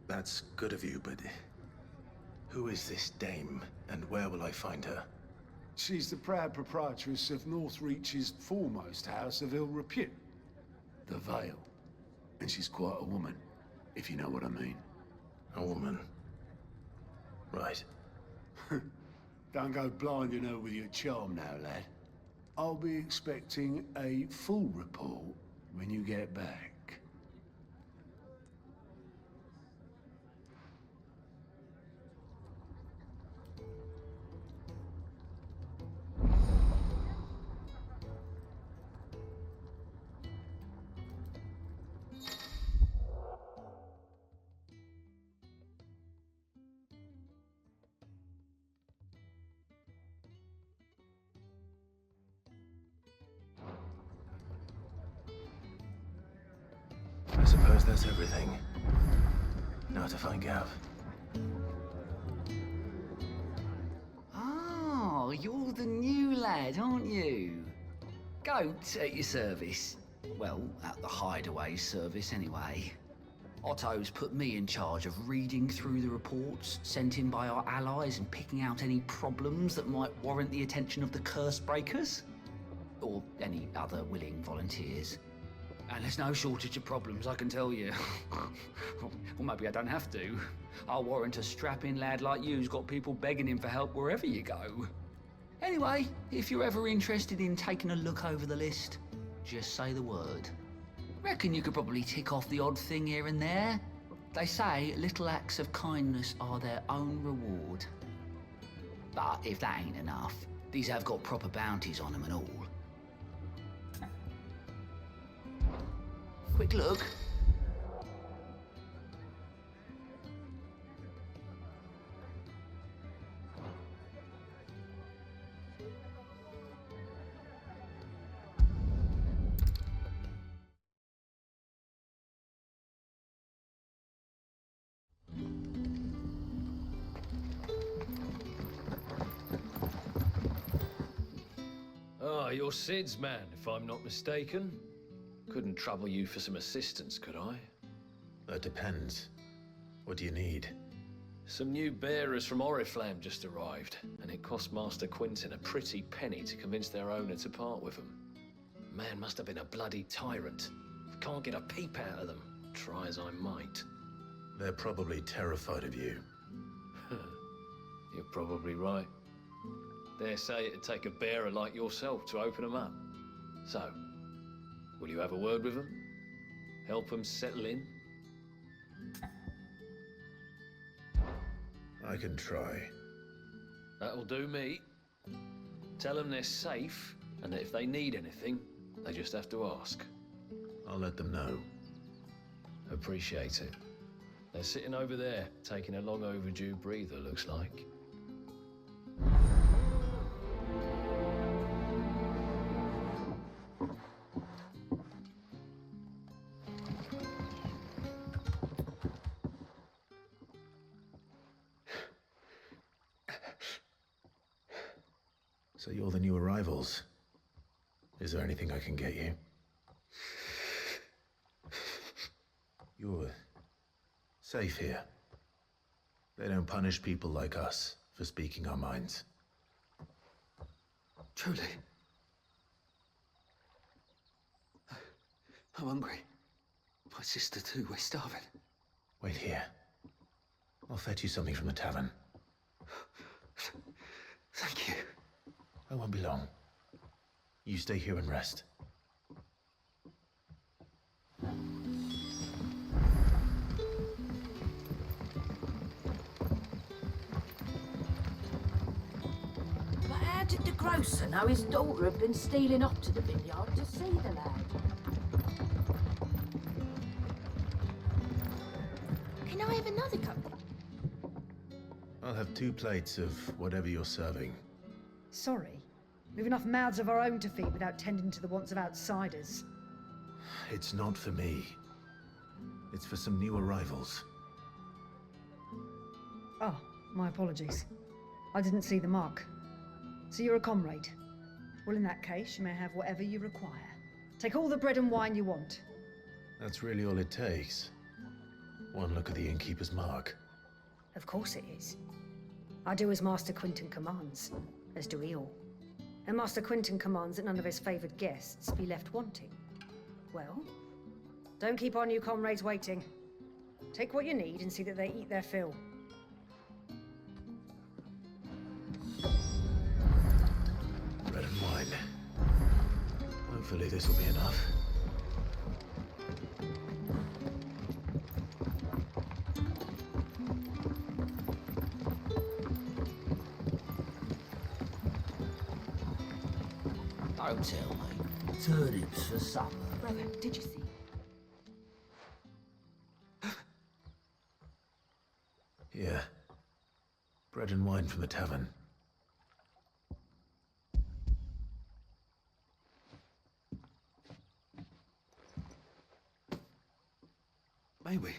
That's good of you, but... who is this Dame, and where will I find her? She's the proud proprietress of Northreach's foremost house of ill repute, the Vale. And she's quite a woman, if you know what I mean. A woman? Right. Don't go blinding her with your charm now, lad. I'll be expecting a full report when you get back. I suppose that's everything. Now to find Gav. Oh, you're the new lad, aren't you? Goat at your service. Well, at the hideaway service anyway. Otto's put me in charge of reading through the reports sent in by our allies and picking out any problems that might warrant the attention of the curse breakers. Or any other willing volunteers. And there's no shortage of problems, I can tell you. Or maybe I don't have to. I'll warrant a strapping lad like you's got people begging him for help wherever you go. Anyway, if you're ever interested in taking a look over the list, just say the word. Reckon you could probably tick off the odd thing here and there. They say little acts of kindness are their own reward. But if that ain't enough, these have got proper bounties on them and all. Quick look. Ah, you're Sid's man, if I'm not mistaken. Couldn't trouble you for some assistance, could I? That depends. What do you need? Some new bearers from Oriflamme just arrived, and it cost Master Quinton a pretty penny to convince their owner to part with them. Man must have been a bloody tyrant. Can't get a peep out of them, try as I might. They're probably terrified of you. You're probably right. Dare say it'd take a bearer like yourself to open them up. So, will you have a word with them? Help them settle in? I can try. That'll do me. Tell them they're safe, and that if they need anything, they just have to ask. I'll let them know. Appreciate it. They're sitting over there, taking a long overdue breather, looks like. So you're the new arrivals. Is there anything I can get you? You're safe here. They don't punish people like us for speaking our minds. Truly. I'm hungry. My sister too, we're starving. Wait here. I'll fetch you something from the tavern. Thank you. I won't be long. You stay here and rest. But how did the grocer know his daughter had been stealing off to the vineyard to see the lad? Can I have another cup? I'll have 2 plates of whatever you're serving. Sorry. We've enough mouths of our own to feed without tending to the wants of outsiders. It's not for me. It's for some new arrivals. Oh, my apologies. I didn't see the mark. So you're a comrade. Well, in that case, you may have whatever you require. Take all the bread and wine you want. That's really all it takes. One look at the innkeeper's mark. Of course it is. I do as Master Quinton commands, as do we all. And Master Quinton commands that none of his favoured guests be left wanting. Well, don't keep our new comrades waiting. Take what you need and see that they eat their fill. Bread and wine. Hopefully this will be enough. Don't tell me. Turnips for supper. Brother, did you see? Here. Bread and wine from the tavern. May we?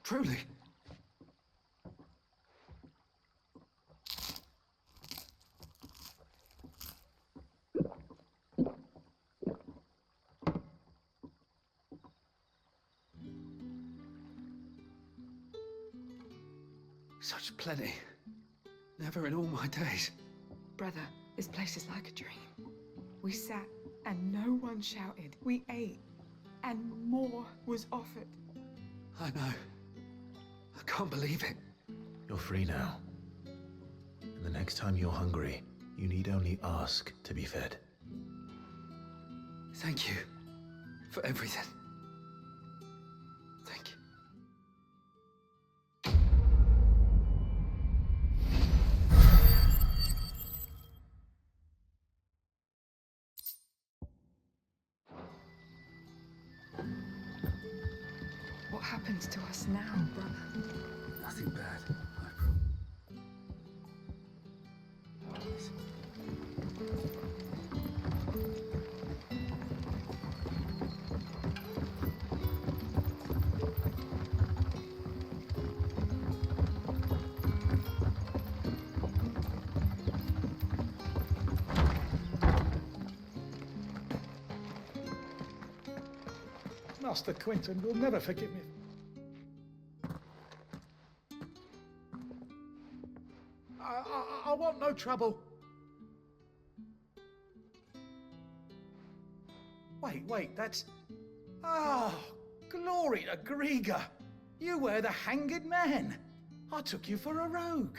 Truly? Such plenty. Never in all my days. Brother, this place is like a dream. We sat and no one shouted. We ate and more was offered. I know. I can't believe it. You're free now. And the next time you're hungry, you need only ask to be fed. Thank you for everything. Thank you. What happens to us now, brother? Nothing bad. Master Quinton will never forgive me. I want no trouble. Wait, that's... Oh, glory to Grieger. You were the hanged man. I took you for a rogue.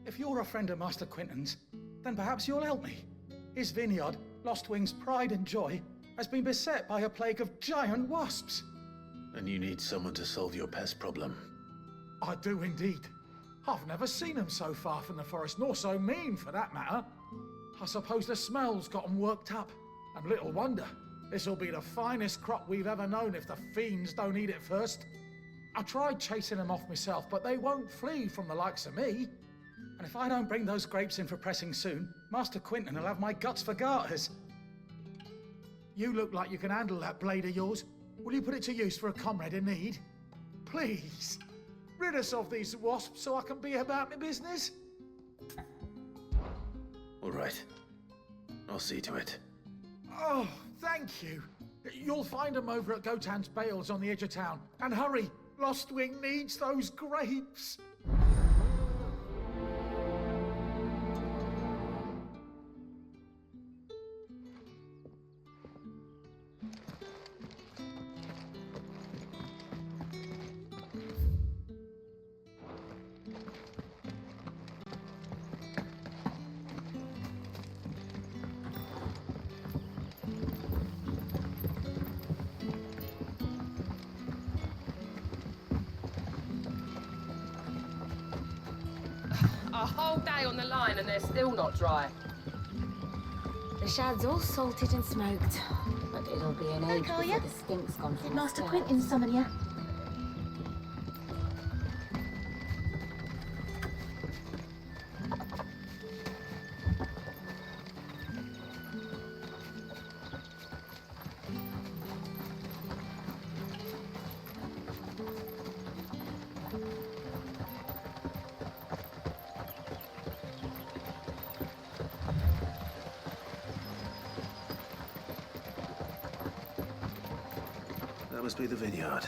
If you're a friend of Master Quinton's, then perhaps you'll help me. His vineyard, Lostwing's pride and joy, has been beset by a plague of giant wasps. And you need someone to solve your pest problem. I do indeed. I've never seen them so far from the forest, nor so mean for that matter. I suppose the smell's got them worked up. And little wonder. This'll be the finest crop we've ever known if the fiends don't eat it first. I tried chasing them off myself, but they won't flee from the likes of me. And if I don't bring those grapes in for pressing soon, Master Quinton will have my guts for garters. You look like you can handle that blade of yours. Will you put it to use for a comrade in need? Please, rid us of these wasps so I can be about my business. All right. I'll see to it. Oh, thank you. You'll find them over at Gotan's Bales on the edge of town. And hurry, Lostwing needs those grapes. A whole day on the line and they're still not dry. The shad's all salted and smoked, but it'll be an age call before ya? the stink's gone from Did the Master skirts. Quentin summon you? That must be the vineyard.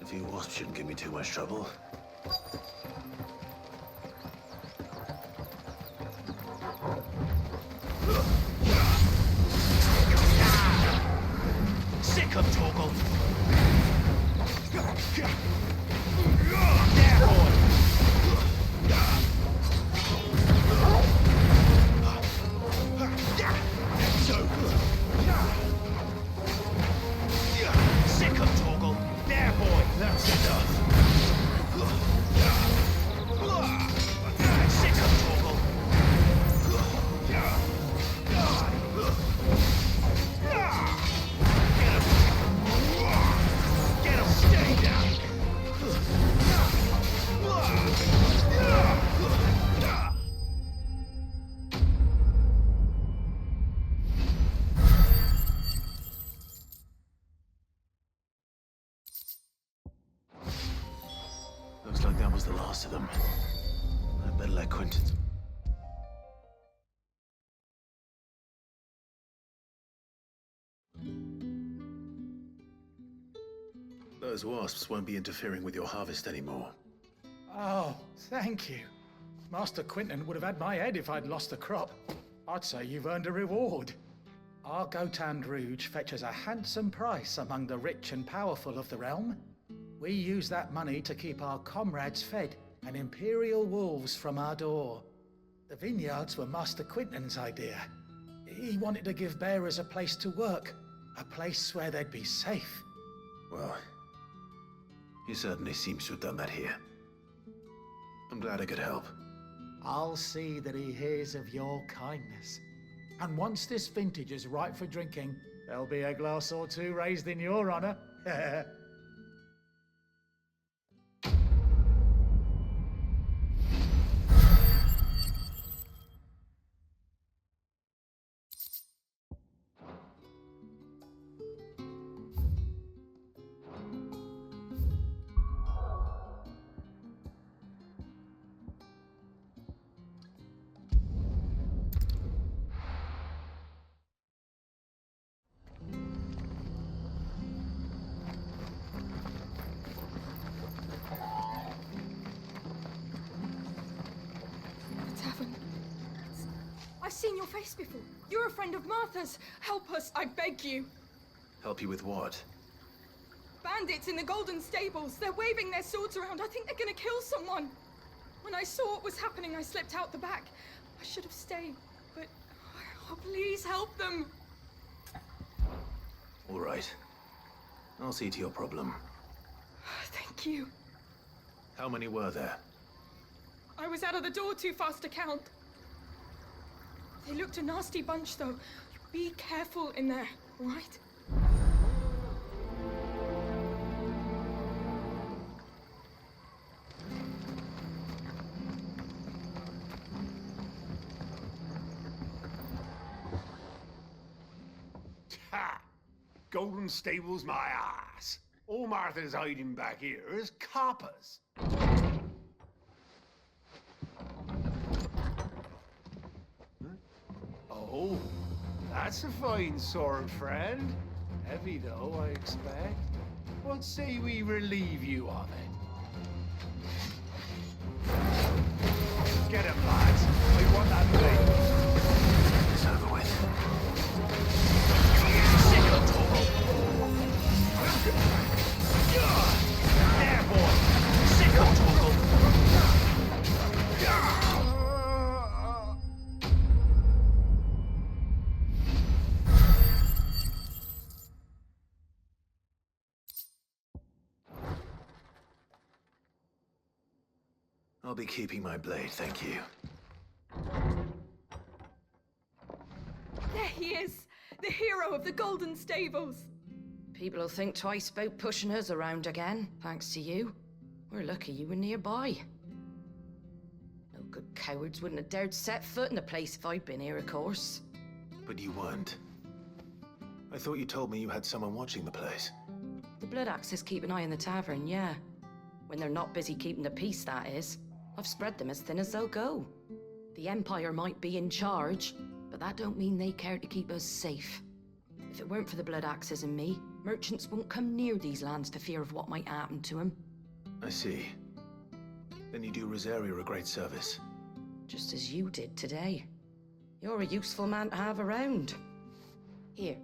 A few wasps shouldn't give me too much trouble. Sick of Torgal! Sick of Torgal! There, boy! That's enough! Sick of Torgal! Get him! Stay down! Looks like that was the last of them. I better let Quentin... Those wasps won't be interfering with your harvest anymore. Oh, thank you. Master Quentin would have had my head if I'd lost the crop. I'd say you've earned a reward. Our Gotan Rouge fetches a handsome price among the rich and powerful of the realm. We use that money to keep our comrades fed and imperial wolves from our door. The vineyards were Master Quentin's idea. He wanted to give bearers a place to work, a place where they'd be safe. Well, he certainly seems to have done that here. I'm glad I could help. I'll see that he hears of your kindness. And once this vintage is ripe for drinking, there'll be a glass or two raised in your honor. The tavern. I've seen your face before. You're a friend of Martha's. Help us, I beg you. Help you with what? Bandits in the Golden Stables. They're waving their swords around. I think they're gonna kill someone. When I saw what was happening, I slipped out the back. I should have stayed, but... Oh, please help them. All right. I'll see to your problem. Thank you. How many were there? I was out of the door too fast to count. They looked a nasty bunch, though. Be careful in there, all right? Ha! Golden Stables, my ass. All Martha's hiding back here is coppers. Oh, Oh, that's a fine sword, friend. Heavy though, I expect. What say we relieve you of it? Get him, lads. I want that blade. It's over with. There, boy. Sick on Torgal. I'll be keeping my blade, thank you. There he is! The hero of the Golden Stables! People will think twice about pushing us around again, thanks to you. We're lucky you were nearby. No good cowards wouldn't have dared set foot in the place if I'd been here, of course. But you weren't. I thought you told me you had someone watching the place. The Blood Axes keep an eye on the tavern, yeah. When they're not busy keeping the peace, that is. I've spread them as thin as they'll go. The Empire might be in charge, but that don't mean they care to keep us safe. If it weren't for the Blood Axes and me, merchants won't come near these lands for fear of what might happen to them. I see. Then you do Rosaria a great service. Just as you did today. You're a useful man to have around. Here.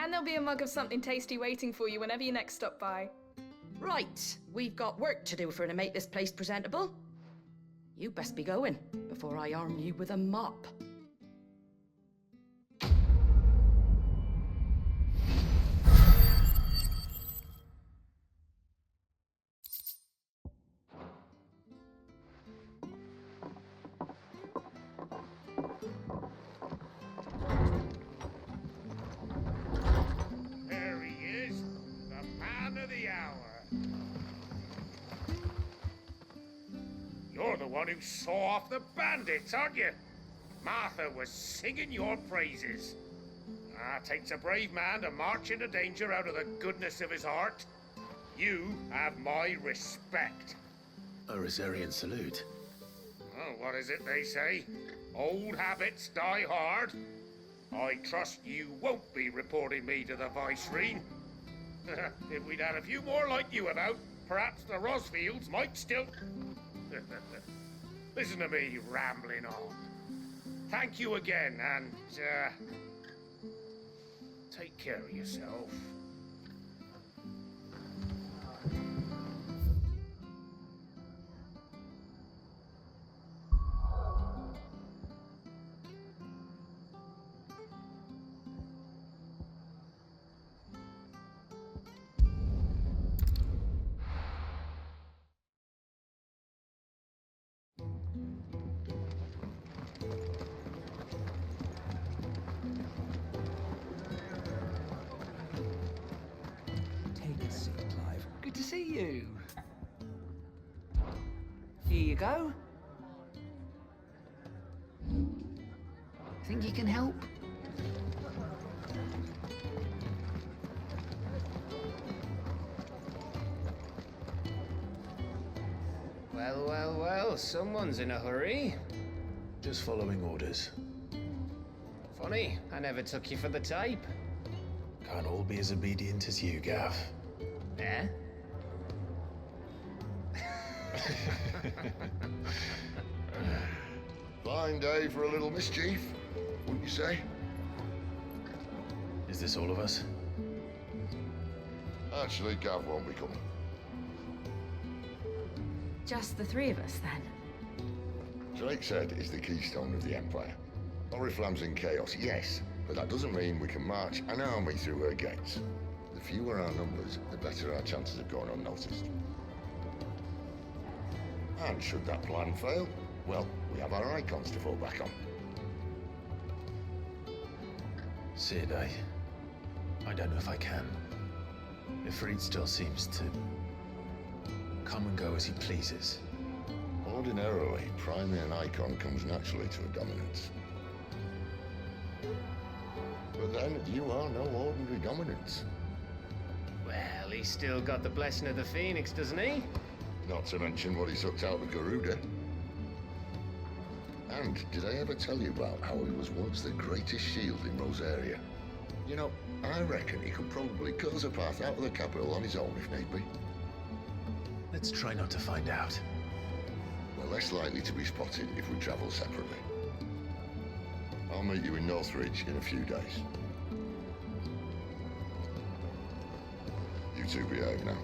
And there'll be a mug of something tasty waiting for you whenever you next stop by. Right, we've got work to do for to make this place presentable. You best be going, before I arm you with a mop. There he is, the man of the hour. You're the one who saw off the bandits, aren't you? Martha was singing your praises. Takes a brave man to march into danger out of the goodness of his heart. You have my respect. A Rosarian salute. Oh, what is it they say? Old habits die hard. I trust you won't be reporting me to the Viceroy. If we'd had a few more like you about, perhaps the Rosfields might still... Listen to me rambling on. Thank you again, and, take care of yourself. Take a seat, Clive. Good to see you. Here you go. Think you can help? Well, well, well, someone's in a hurry. Just following orders. Funny, I never took you for the type. Can't all be as obedient as you, Gav. Eh? Fine day for a little mischief, wouldn't you say? Is this all of us? Actually, Gav won't be coming. Just the three of us, then? Drake said it's the keystone of the Empire. Oriflamme's in chaos, yes, but that doesn't mean we can march an army through her gates. The fewer our numbers, the better our chances of going unnoticed. And should that plan fail, well, we have our icons to fall back on. Sid, I don't know if I can. Ifrit still seems to come and go as he pleases. Ordinarily, priming an icon comes naturally to a dominance. But then, you are no ordinary dominance. Well, he's still got the blessing of the Phoenix, doesn't he? Not to mention what he sucked out of Garuda. And did I ever tell you about how he was once the greatest shield in Rosaria? You know, I reckon he could probably cut us a path out of the capital on his own if need be. Let's try not to find out. We're less likely to be spotted if we travel separately. I'll meet you in Northridge in a few days. You two behave now.